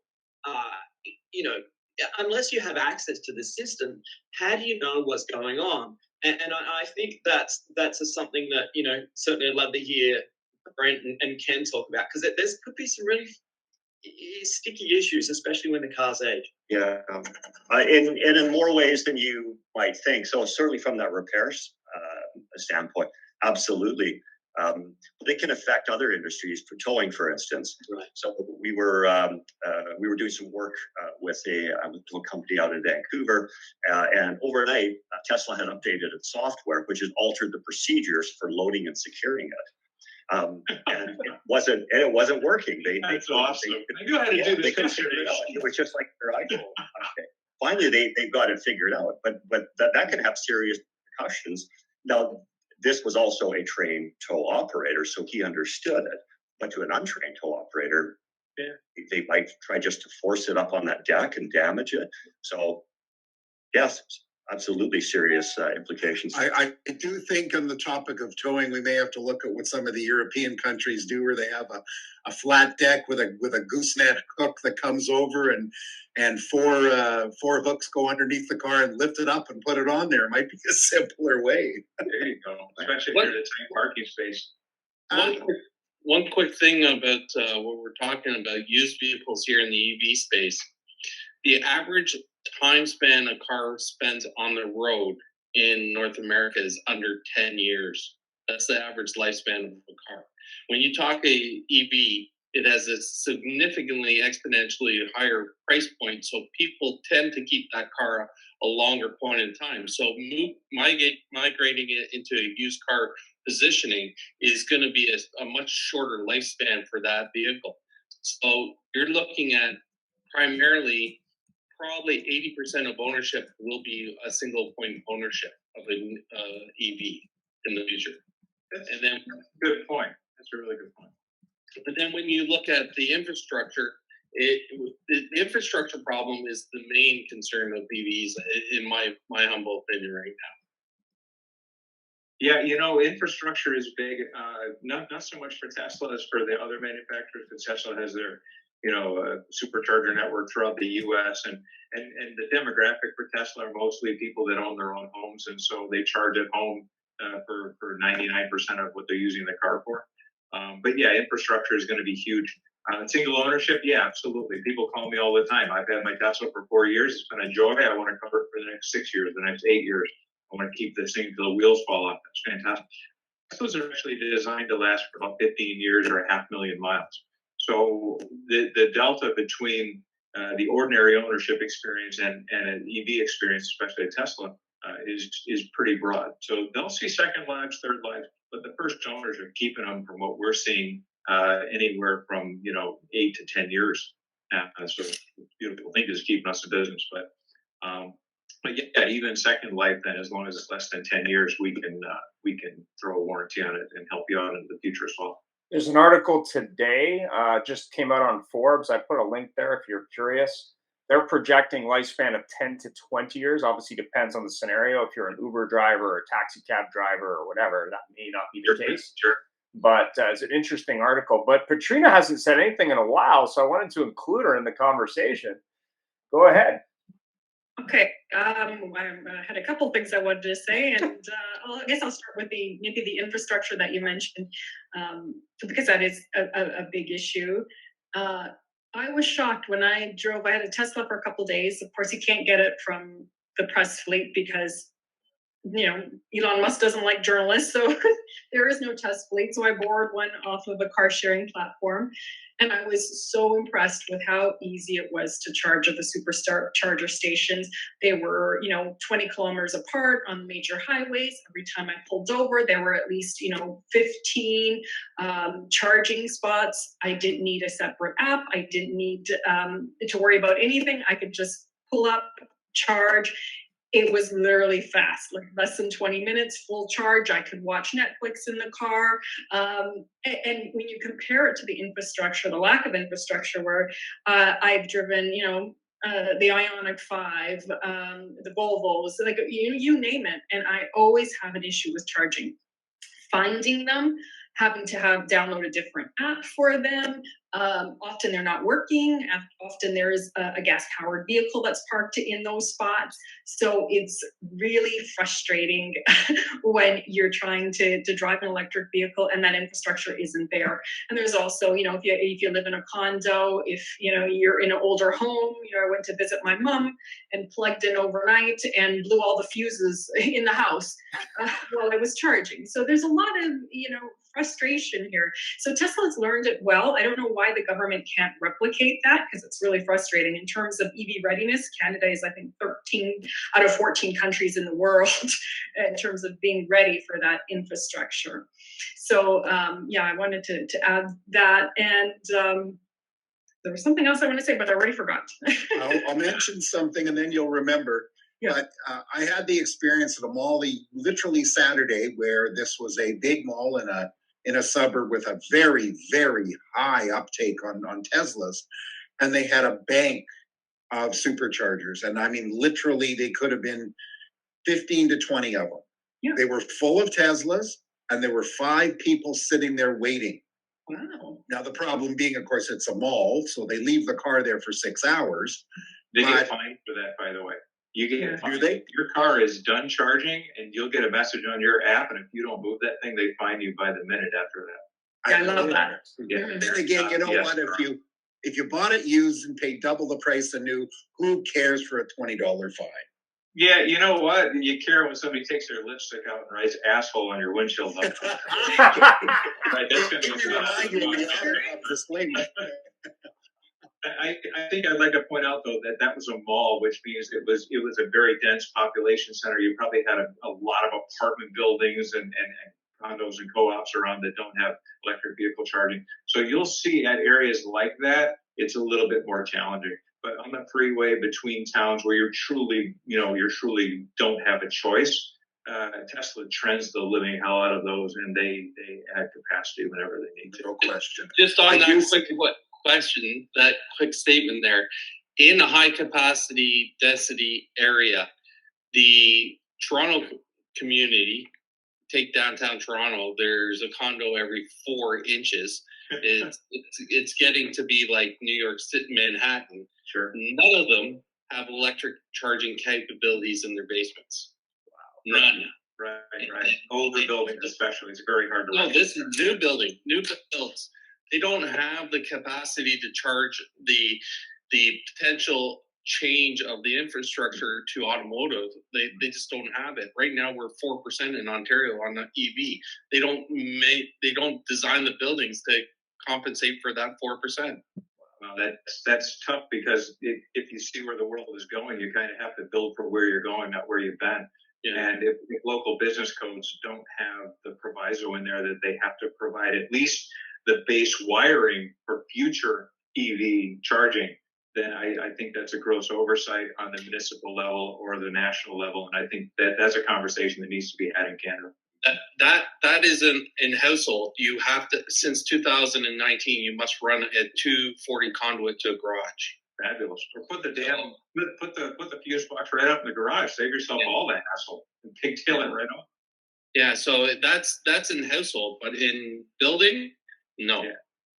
unless you have access to the system, how do you know what's going on? And I think that's something that, certainly I'd love to hear Brent and Ken talk about, because there could be some really sticky issues, especially when the cars age. Yeah, in more ways than you might think. So certainly from that repairs standpoint, absolutely. They can affect other industries, for towing, for instance. Right. So we were doing some work with a little company out in Vancouver, and overnight Tesla had updated its software, which had altered the procedures for loading and securing it. And it wasn't working. That's awesome. I knew how to do this. They couldn't figure it out. It was just like their iPhone. Okay. Finally, they got it figured out, but that can have serious repercussions. Now, this was also a trained tow operator, so he understood it. But to an untrained tow operator, they might try just to force it up on that deck and damage it. So, yes, absolutely serious implications. I do think on the topic of towing, we may have to look at what some of the European countries do, where they have a flat deck with a gooseneck hook that comes over, and four hooks go underneath the car and lift it up and put it on there. It might be a simpler way. There you go. Especially if you're in a tight parking space. One quick thing about what we're talking about, used vehicles here in the EV space. The average time span a car spends on the road in North America is under 10 years. That's the average lifespan of a car. When you talk a EV, it has a significantly exponentially higher price point, so people tend to keep that car a longer point in time. So migrating it into a used car positioning is going to be a much shorter lifespan for that vehicle. So you're looking at primarily probably 80% of ownership will be a single point ownership of an EV in the future. That's and then a good point. That's a really good point. But then when you look at the infrastructure, the infrastructure problem is the main concern of EVs, in my humble opinion right now. Yeah, infrastructure is big. Not so much for Tesla as for the other manufacturers. But Tesla has their supercharger network throughout the U.S. and the demographic for Tesla are mostly people that own their own homes, and so they charge at home for 99% of what they're using the car for. But yeah, infrastructure is going to be huge. Single ownership, yeah, absolutely. People call me all the time. I've had my Tesla for 4 years. It's been a joy. I want to cover it for the next 6 years, the next 8 years. I want to keep this thing till the wheels fall off. That's fantastic. Teslas are actually designed to last for about 15 years or 500,000 miles. So the delta between the ordinary ownership experience and an EV experience, especially a Tesla, is pretty broad. So they'll see second lives, third lives, but the first owners are keeping them, from what we're seeing, anywhere from 8 to 10 years. So beautiful thing is keeping us in business. But yeah, even second life, then as long as it's less than 10 years, we can throw a warranty on it and help you out in the future as well. There's an article today, just came out on Forbes. I put a link there if you're curious. They're projecting lifespan of 10 to 20 years. Obviously depends on the scenario. If you're an Uber driver or a taxi cab driver or whatever, that may not be the case. Sure. But it's an interesting article. But Petrina hasn't said anything in a while, so I wanted to include her in the conversation. Go ahead. Okay, I had a couple things I wanted to say, and I guess I'll start with maybe the infrastructure that you mentioned, because that is a big issue. I was shocked when I drove. I had a Tesla for a couple of days. Of course, you can't get it from the press fleet because Elon Musk doesn't like journalists, so there is no test fleet. So I borrowed one off of a car sharing platform. And I was so impressed with how easy it was to charge at the superstar charger stations. They were, 20 kilometers apart on major highways. Every time I pulled over, there were at least, 15 charging spots. I didn't need a separate app. I didn't need to worry about anything. I could just pull up, charge. It was literally fast, like less than 20 minutes, full charge. I could watch Netflix in the car. And when you compare it to the infrastructure, the lack of infrastructure, where I've driven, the Ioniq 5, the Volvos, like you name it, and I always have an issue with charging. Finding them, having to have download a different app for them. Often they're not working. Often there is a gas-powered vehicle that's parked in those spots. So it's really frustrating when you're trying to drive an electric vehicle and that infrastructure isn't there. And there's also, if you live in a condo, if you're in an older home, I went to visit my mom and plugged in overnight and blew all the fuses in the house while I was charging. So there's a lot of, frustration here. So Tesla's learned it well. I don't know why the government can't replicate that, because it's really frustrating. In terms of EV readiness, Canada is, I think, 13 out of 14 countries in the world in terms of being ready for that infrastructure. So I wanted to add that. And there was something else I want to say, but I already forgot. I'll mention something and then you'll remember. Yeah. But I had the experience at a mall literally Saturday, where this was a big mall in a suburb with a very, very high uptake on Teslas. And they had a bank of superchargers. And I mean, literally, they could have been 15 to 20 of them. Yeah. They were full of Teslas, and there were 5 people sitting there waiting. Wow. Now, the problem being, of course, it's a mall, so they leave the car there for 6 hours. They get fined for that, by the way. You get fined. Your car is done charging, and you'll get a message on your app, and if you don't move that thing, they fine you by the minute after that. I love that. Yeah. Then again, you know what? If you bought it used and paid double the price of new, who cares for a $20 fine? Yeah, you know what? You care when somebody takes their lipstick out and writes "asshole" on your windshield. Right, that's going to be disclaimer. I think I'd like to point out, though, that was a mall, which means it was a very dense population center. You probably had a lot of apartment buildings and condos and co-ops around that don't have electric vehicle charging. So you'll see at areas like that, it's a little bit more challenging. But on the freeway between towns where you truly don't have a choice, Tesla trends the living hell out of those, and they add capacity whenever they need to. No question. Just on that quick statement there, in a high capacity density area, the Toronto community, take downtown Toronto, there's a condo every 4 inches. It's getting to be like New York City, Manhattan. Sure. None of them have electric charging capabilities in their basements. Wow. None. Right. Older buildings especially, it's very hard to. No, this is new builds. They don't have the capacity to charge the potential change of the infrastructure to automotive. They just don't have it. Right now we're 4% in Ontario on the EV. They don't design the buildings to compensate for that 4%. Well, that's tough, because if you see where the world is going, you kind of have to build for where you're going, not where you've been. Yeah. And if local business codes don't have the proviso in there that they have to provide at least the base wiring for future EV charging, then I think that's a gross oversight on the municipal level or the national level. And I think that's a conversation that needs to be had in Canada. That is in household. You have to, since 2019, you must run a 240 conduit to a garage. Fabulous. Or put the fuse box right up in the garage. Save yourself all that hassle and pigtail it right off. Yeah, so that's in household, but in building, no,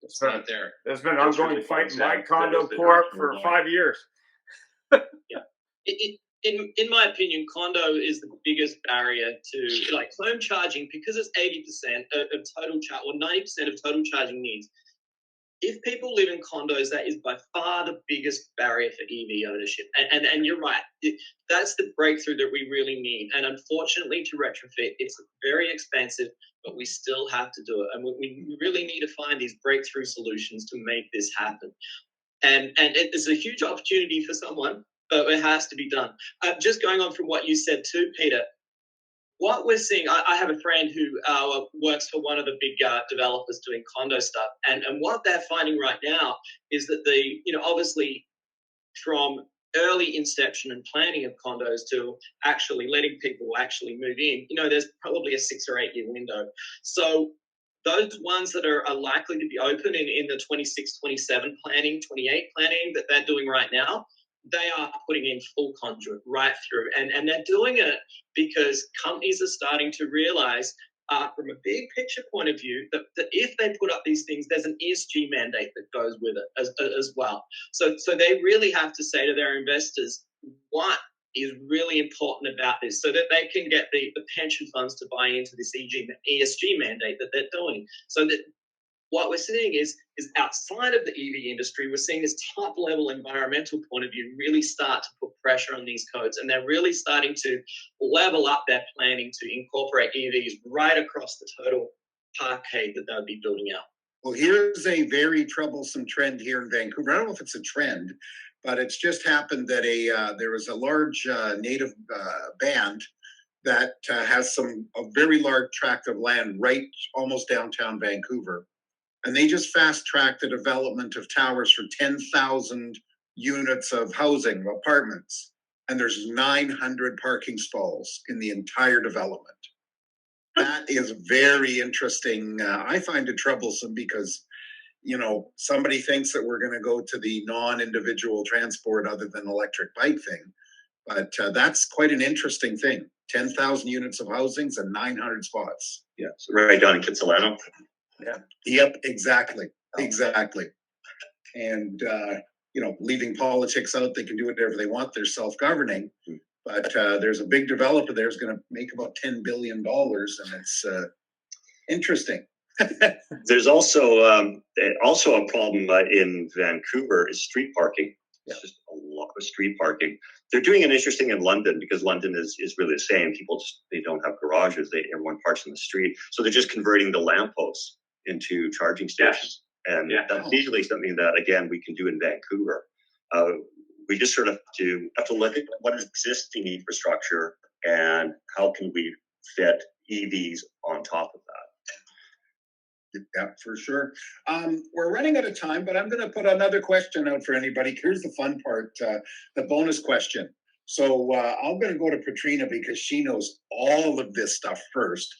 it's not there. There's been ongoing fight in my condo corp for 5 years. Yeah. In my opinion, condo is the biggest barrier to like home charging, because it's 80% of total charge, or 90% of total charging needs. if people live in condos, that is by far the biggest barrier for EV ownership. And you're right, that's the breakthrough that we really need. And unfortunately, to retrofit, it's very expensive, but we still have to do it. And we really need to find these breakthrough solutions to make this happen. And it is a huge opportunity for someone, but it has to be done. Just going on from what you said too, Peter, what we're seeing, I have a friend who works for one of the big developers doing condo stuff, and what they're finding right now is that obviously from early inception and planning of condos to actually letting people actually move in, there's probably a 6 or 8 year window. So those ones that are likely to be open in the 26, 27 planning, 28 planning that they're doing right now, they are putting in full conduit right through. And they're doing it because companies are starting to realize from a big picture point of view that if they put up these things, there's an ESG mandate that goes with it as well. So they really have to say to their investors what is really important about this so that they can get the pension funds to buy into this ESG mandate that they're doing. So that what we're seeing is outside of the EV industry, we're seeing this top level environmental point of view really start to put pressure on these codes, and they're really starting to level up their planning to incorporate EVs right across the total parkade that they'll be building out. Well, here's a very troublesome trend here in Vancouver. I don't know if it's a trend, but it's just happened that there was a large native band that has a very large tract of land right almost downtown Vancouver. And they just fast-tracked the development of towers for 10,000 units of housing, apartments. And there's 900 parking stalls in the entire development. That is very interesting. I find it troublesome because, somebody thinks that we're going to go to the non-individual transport other than electric bike thing. But that's quite an interesting thing. 10,000 units of housings and 900 spots. Yeah, so right down in Kitsilano. Yeah. Yep. Exactly. And leaving politics out, they can do whatever they want. They're self-governing, but there's a big developer there's going to make about $10 billion, and it's interesting. There's also a problem in Vancouver is street parking. It's just a lot of street parking. They're doing an interesting in London because London is really the same. People they don't have garages. Everyone parks in the street, so they're just converting the lampposts into charging stations. Yes. And that's easily something that, again, we can do in Vancouver. We just sort of have to look at what is existing infrastructure and how can we fit EVs on top of that. Yeah, for sure. We're running out of time, but I'm going to put another question out for anybody. Here's the fun part, the bonus question. So I'm going to go to Patrina because she knows all of this stuff first.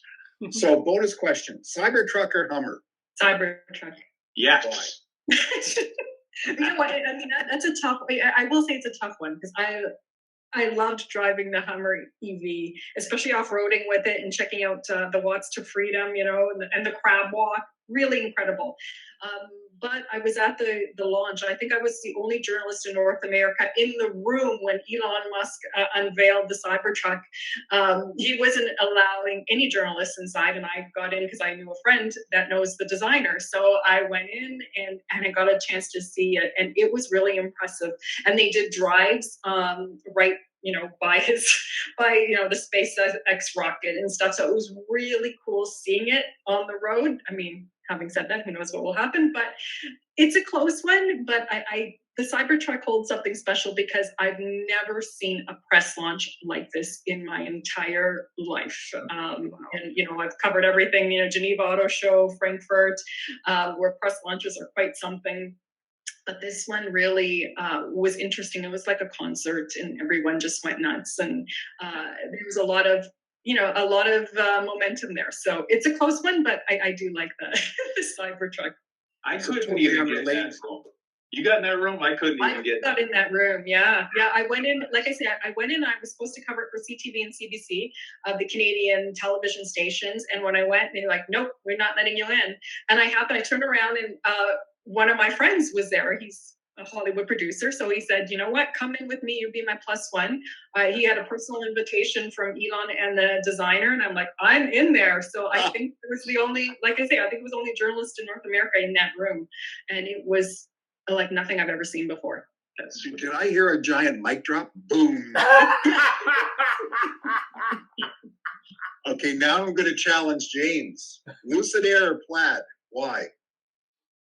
So bonus question, Cybertruck or Hummer? Cybertruck. Yes. You know what? I mean, that's a tough. I will say it's a tough one because I loved driving the Hummer EV, especially off-roading with it and checking out the Watts to Freedom, and the crab walk. Really incredible. But I was at the launch. I think I was the only journalist in North America in the room when Elon Musk unveiled the Cybertruck. He wasn't allowing any journalists inside, and I got in because I knew a friend that knows the designer. So I went in and I got a chance to see it, and it was really impressive. And they did drives right by the SpaceX rocket and stuff. So it was really cool seeing it on the road. I mean, having said that, who knows what will happen, but it's a close one. But the Cybertruck holds something special because I've never seen a press launch like this in my entire life. And, I've covered everything, Geneva Auto Show, Frankfurt, where press launches are quite something. But this one really was interesting. It was like a concert, and everyone just went nuts. And there was a lot of momentum there. So it's a close one, but I do like the Cybertruck. I couldn't even get that room. You got in that room? I couldn't even get. I got in that room. Yeah. I went in. Like I said, I went in. I was supposed to cover it for CTV and CBC, the Canadian television stations. And when I went, they were like, "Nope, we're not letting you in." And I turned around, and one of my friends was there. He's a Hollywood producer. So he said, you know what, come in with me, you'll be my plus one. He had a personal invitation from Elon and the designer, and I'm like, I'm in there. So I think it was the only, like I say, I think it was the only journalist in North America in that room. And it was like nothing I've ever seen before. Did I hear a giant mic drop? Boom. Okay, now I'm going to challenge James. Lucid Air or Plaid? Why?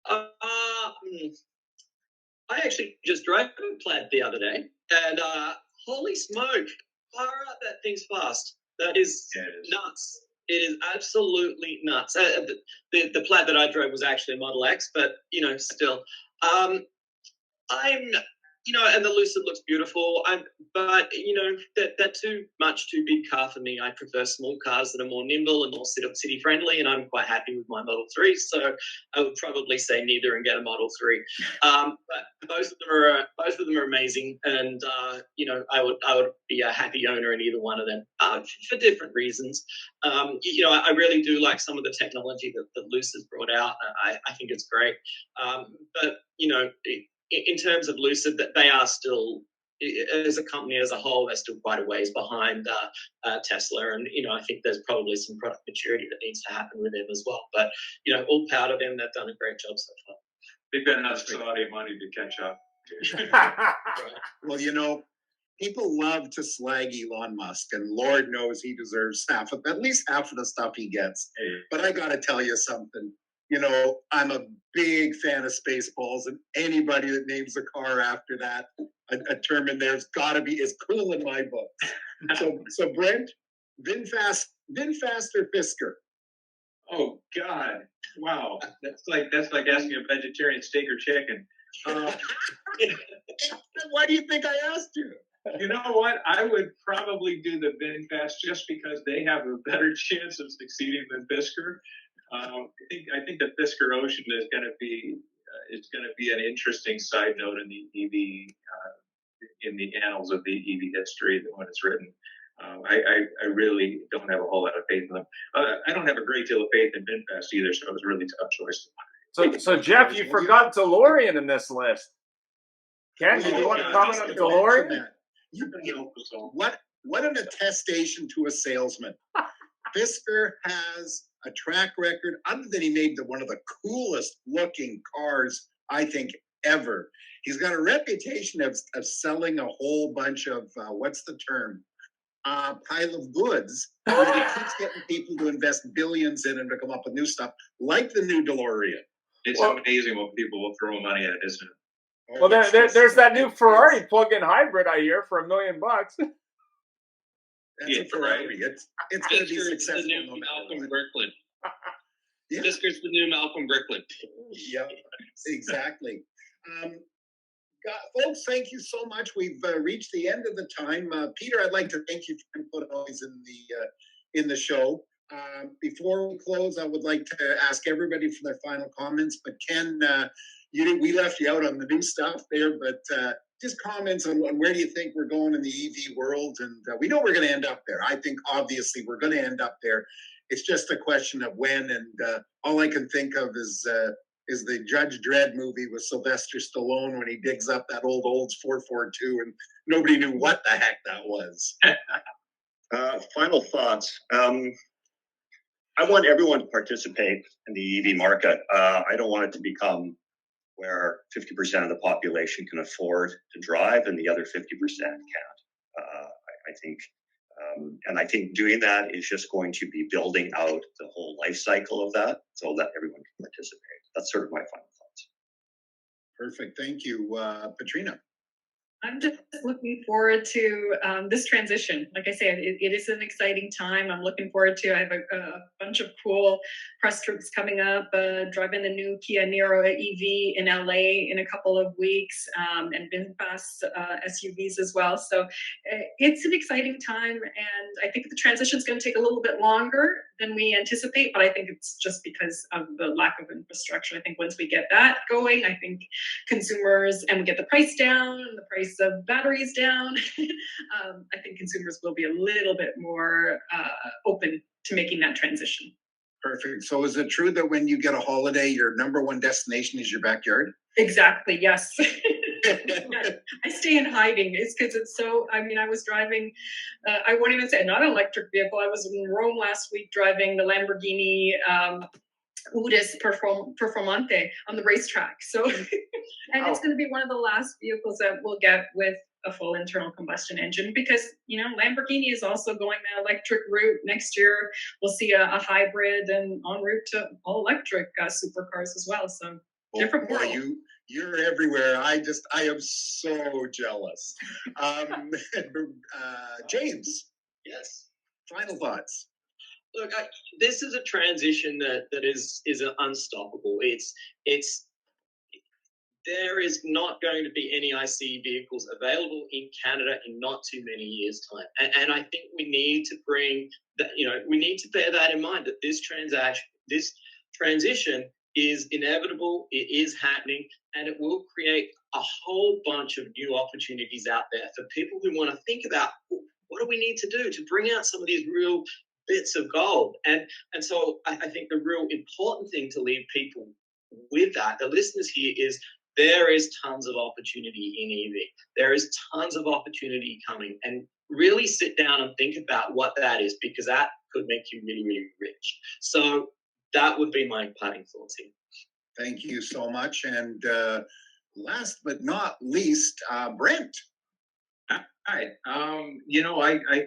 I actually just drove a Plaid the other day, and holy smoke, far out, that thing's fast. That is nuts. It is absolutely nuts. The Plaid that I drove was actually a Model X, but still, and the Lucid looks beautiful. But that's too big car for me. I prefer small cars that are more nimble and more city friendly, and I'm quite happy with my Model 3. So I would probably say neither and get a Model 3. But both of them are amazing, and I would be a happy owner in either one of them for different reasons. I really do like some of the technology that Lucid's brought out. I think it's great. But in terms of Lucid, that they are still, as a company as a whole, they're still quite a ways behind Tesla, and I think there's probably some product maturity that needs to happen with them as well. But all proud of them; they've done a great job so far. They've got enough Saudi money to catch up. Well, people love to slag Elon Musk, and Lord knows he deserves at least half of the stuff he gets. But I got to tell you something. I'm a big fan of Spaceballs, and anybody that names a car after that, a term in there's got to be is cool in my book. So Brent, VinFast or Fisker? Oh God! Wow, that's like asking a vegetarian steak or chicken. Why do you think I asked you? You know what? I would probably do the VinFast just because they have a better chance of succeeding than Fisker. I think the Fisker Ocean is going to be an interesting side note in the EV in the annals of the EV history when it's written. I really don't have a whole lot of faith in them. I don't have a great deal of faith in VinFast either, so it was a really tough choice. So Jeff, you forgot DeLorean in this list. Ken, do you want to comment on DeLorean? What an attestation to a salesman. Fisker has a track record, other than he made one of the coolest looking cars, I think, ever. He's got a reputation of selling a whole bunch of, what's the term? Pile of goods. Where he keeps getting people to invest billions in and to come up with new stuff, like the new DeLorean. It's amazing what people will throw money at, isn't it? Well, there's that new Ferrari plug-in hybrid I hear for $1 million. That's a Ferrari. It's going to be successful. The new no Malcolm Bricklin. Yeah. Fisker's the new Malcolm Bricklin. Yep, exactly. Folks, thank you so much. We've reached the end of the time. Peter, I'd like to thank you for input always in the show. Before we close, I would like to ask everybody for their final comments. But Ken, we left you out on the new stuff there, but just comments on where do you think we're going in the EV world? And we know we're going to end up there. I think obviously we're going to end up there. It's just a question of when. And all I can think of is the Judge Dredd movie with Sylvester Stallone when he digs up that old Olds 442 and nobody knew what the heck that was. Final thoughts. I want everyone to participate in the EV market. I don't want it to become where 50% of the population can afford to drive and the other 50% can't. I think doing that is just going to be building out the whole life cycle of that so that everyone can participate. That's sort of my final thoughts. Perfect. Thank you, Patrina. I'm just looking forward to this transition. Like I said, it is an exciting time. I'm looking forward to. I have a bunch of cool press trips coming up. Driving the new Kia Niro EV in LA in a couple of weeks, and VinFast SUVs as well. So it's an exciting time, and I think the transition is going to take a little bit longer than we anticipate. But I think it's just because of the lack of infrastructure. I think once we get that going, I think consumers and we get the price down, the price of batteries down, I think consumers will be a little bit more open to making that transition. Perfect. So is it true that when you get a holiday, your number one destination is your backyard? Exactly, yes. I stay in hiding. It's because it's so, I mean, I was driving, I won't even say not an electric vehicle. I was in Rome last week driving the Lamborghini Urus Performante on the racetrack. So, and it's going to be one of the last vehicles that we'll get with a full internal combustion engine because, you know, Lamborghini is also going the electric route. Next year, we'll see a hybrid and en route to all electric supercars as well. So, different world. You're everywhere. I am so jealous. James. Yes. Final thoughts. Look, this is a transition that is unstoppable. There is not going to be any ICE vehicles available in Canada in not too many years' time, and I think we need to bring that. You know, we need to bear that in mind that this transition is inevitable. It is happening, and it will create a whole bunch of new opportunities out there for people who want to think about what do we need to do to bring out some of these real bits of gold. And so I think the real important thing to leave people with that, the listeners here, is there is tons of opportunity in EV. There is tons of opportunity coming, and really sit down and think about what that is, because that could make you really, really rich. So that would be my parting thoughts here. Thank you so much. And last but not least, Brent. Hi.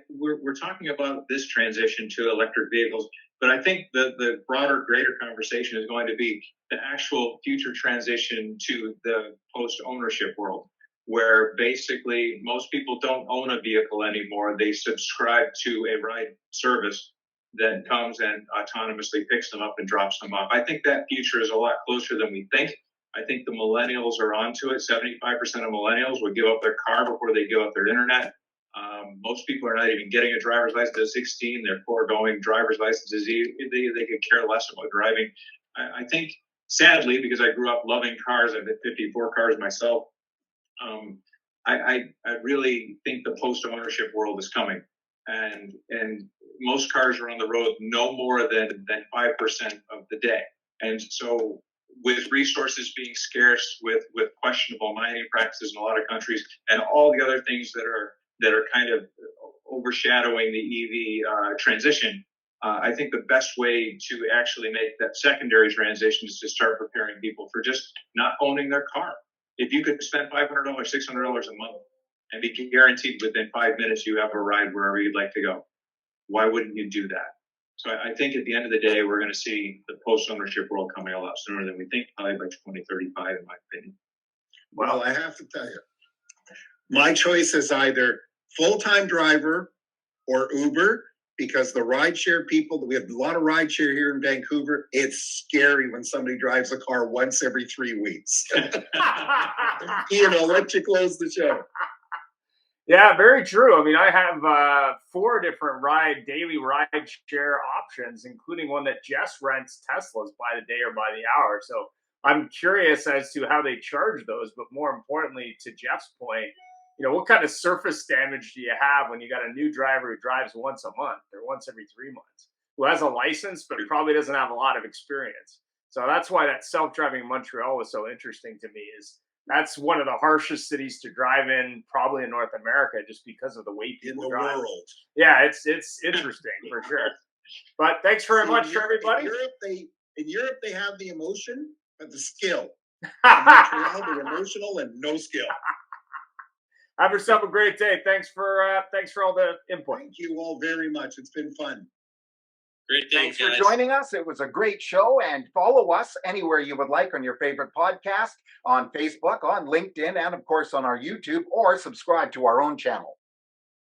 We're talking about this transition to electric vehicles, but I think the broader, greater conversation is going to be the actual future transition to the post-ownership world, where basically most people don't own a vehicle anymore. They subscribe to a ride service that comes and autonomously picks them up and drops them off. I think that future is a lot closer than we think. I think the millennials are onto it. 75% of millennials would give up their car before they give up their internet. Most people are not even getting a driver's license at 16. They're foregoing driver's licenses. They could care less about driving. I think, sadly, because I grew up loving cars, I've had 54 cars myself. I really think the post-ownership world is coming. And most cars are on the road no more than 5% of the day. And so with resources being scarce, with questionable mining practices in a lot of countries, and all the other things that are kind of overshadowing the EV transition, I think the best way to actually make that secondary transition is to start preparing people for just not owning their car. If you could spend $500, $600 a month and be guaranteed within 5 minutes you have a ride wherever you'd like to go, why wouldn't you do that? So I think at the end of the day, we're going to see the post-ownership world coming a lot sooner than we think, probably by 2035, in my opinion. Well, I have to tell you, my choice is either full-time driver or Uber, because the rideshare people, we have a lot of rideshare here in Vancouver. It's scary when somebody drives a car once every 3 weeks. Ian, I'll let you close the show. Yeah, very true. I mean, I have 4 different daily ride share options, including one that just rents Teslas by the day or by the hour. So I'm curious as to how they charge those, but more importantly, to Jeff's point, you know, what kind of surface damage do you have when you got a new driver who drives once a month or once every 3 months, who has a license but probably doesn't have a lot of experience? So that's why that self-driving Montreal was so interesting to me. Is that's one of the harshest cities to drive in, probably in North America, just because of the way people drive. World. Yeah, it's interesting for sure. But thanks very much for everybody. In Europe, they have the emotion, but the skill. In Montreal, they're emotional and no skill. Have yourself a great day. Thanks for all the input. Thank you all very much. It's been fun. Great day, Thanks for joining us. It was a great show, and follow us anywhere you would like on your favorite podcast, on Facebook, on LinkedIn, and of course on our YouTube, or subscribe to our own channel.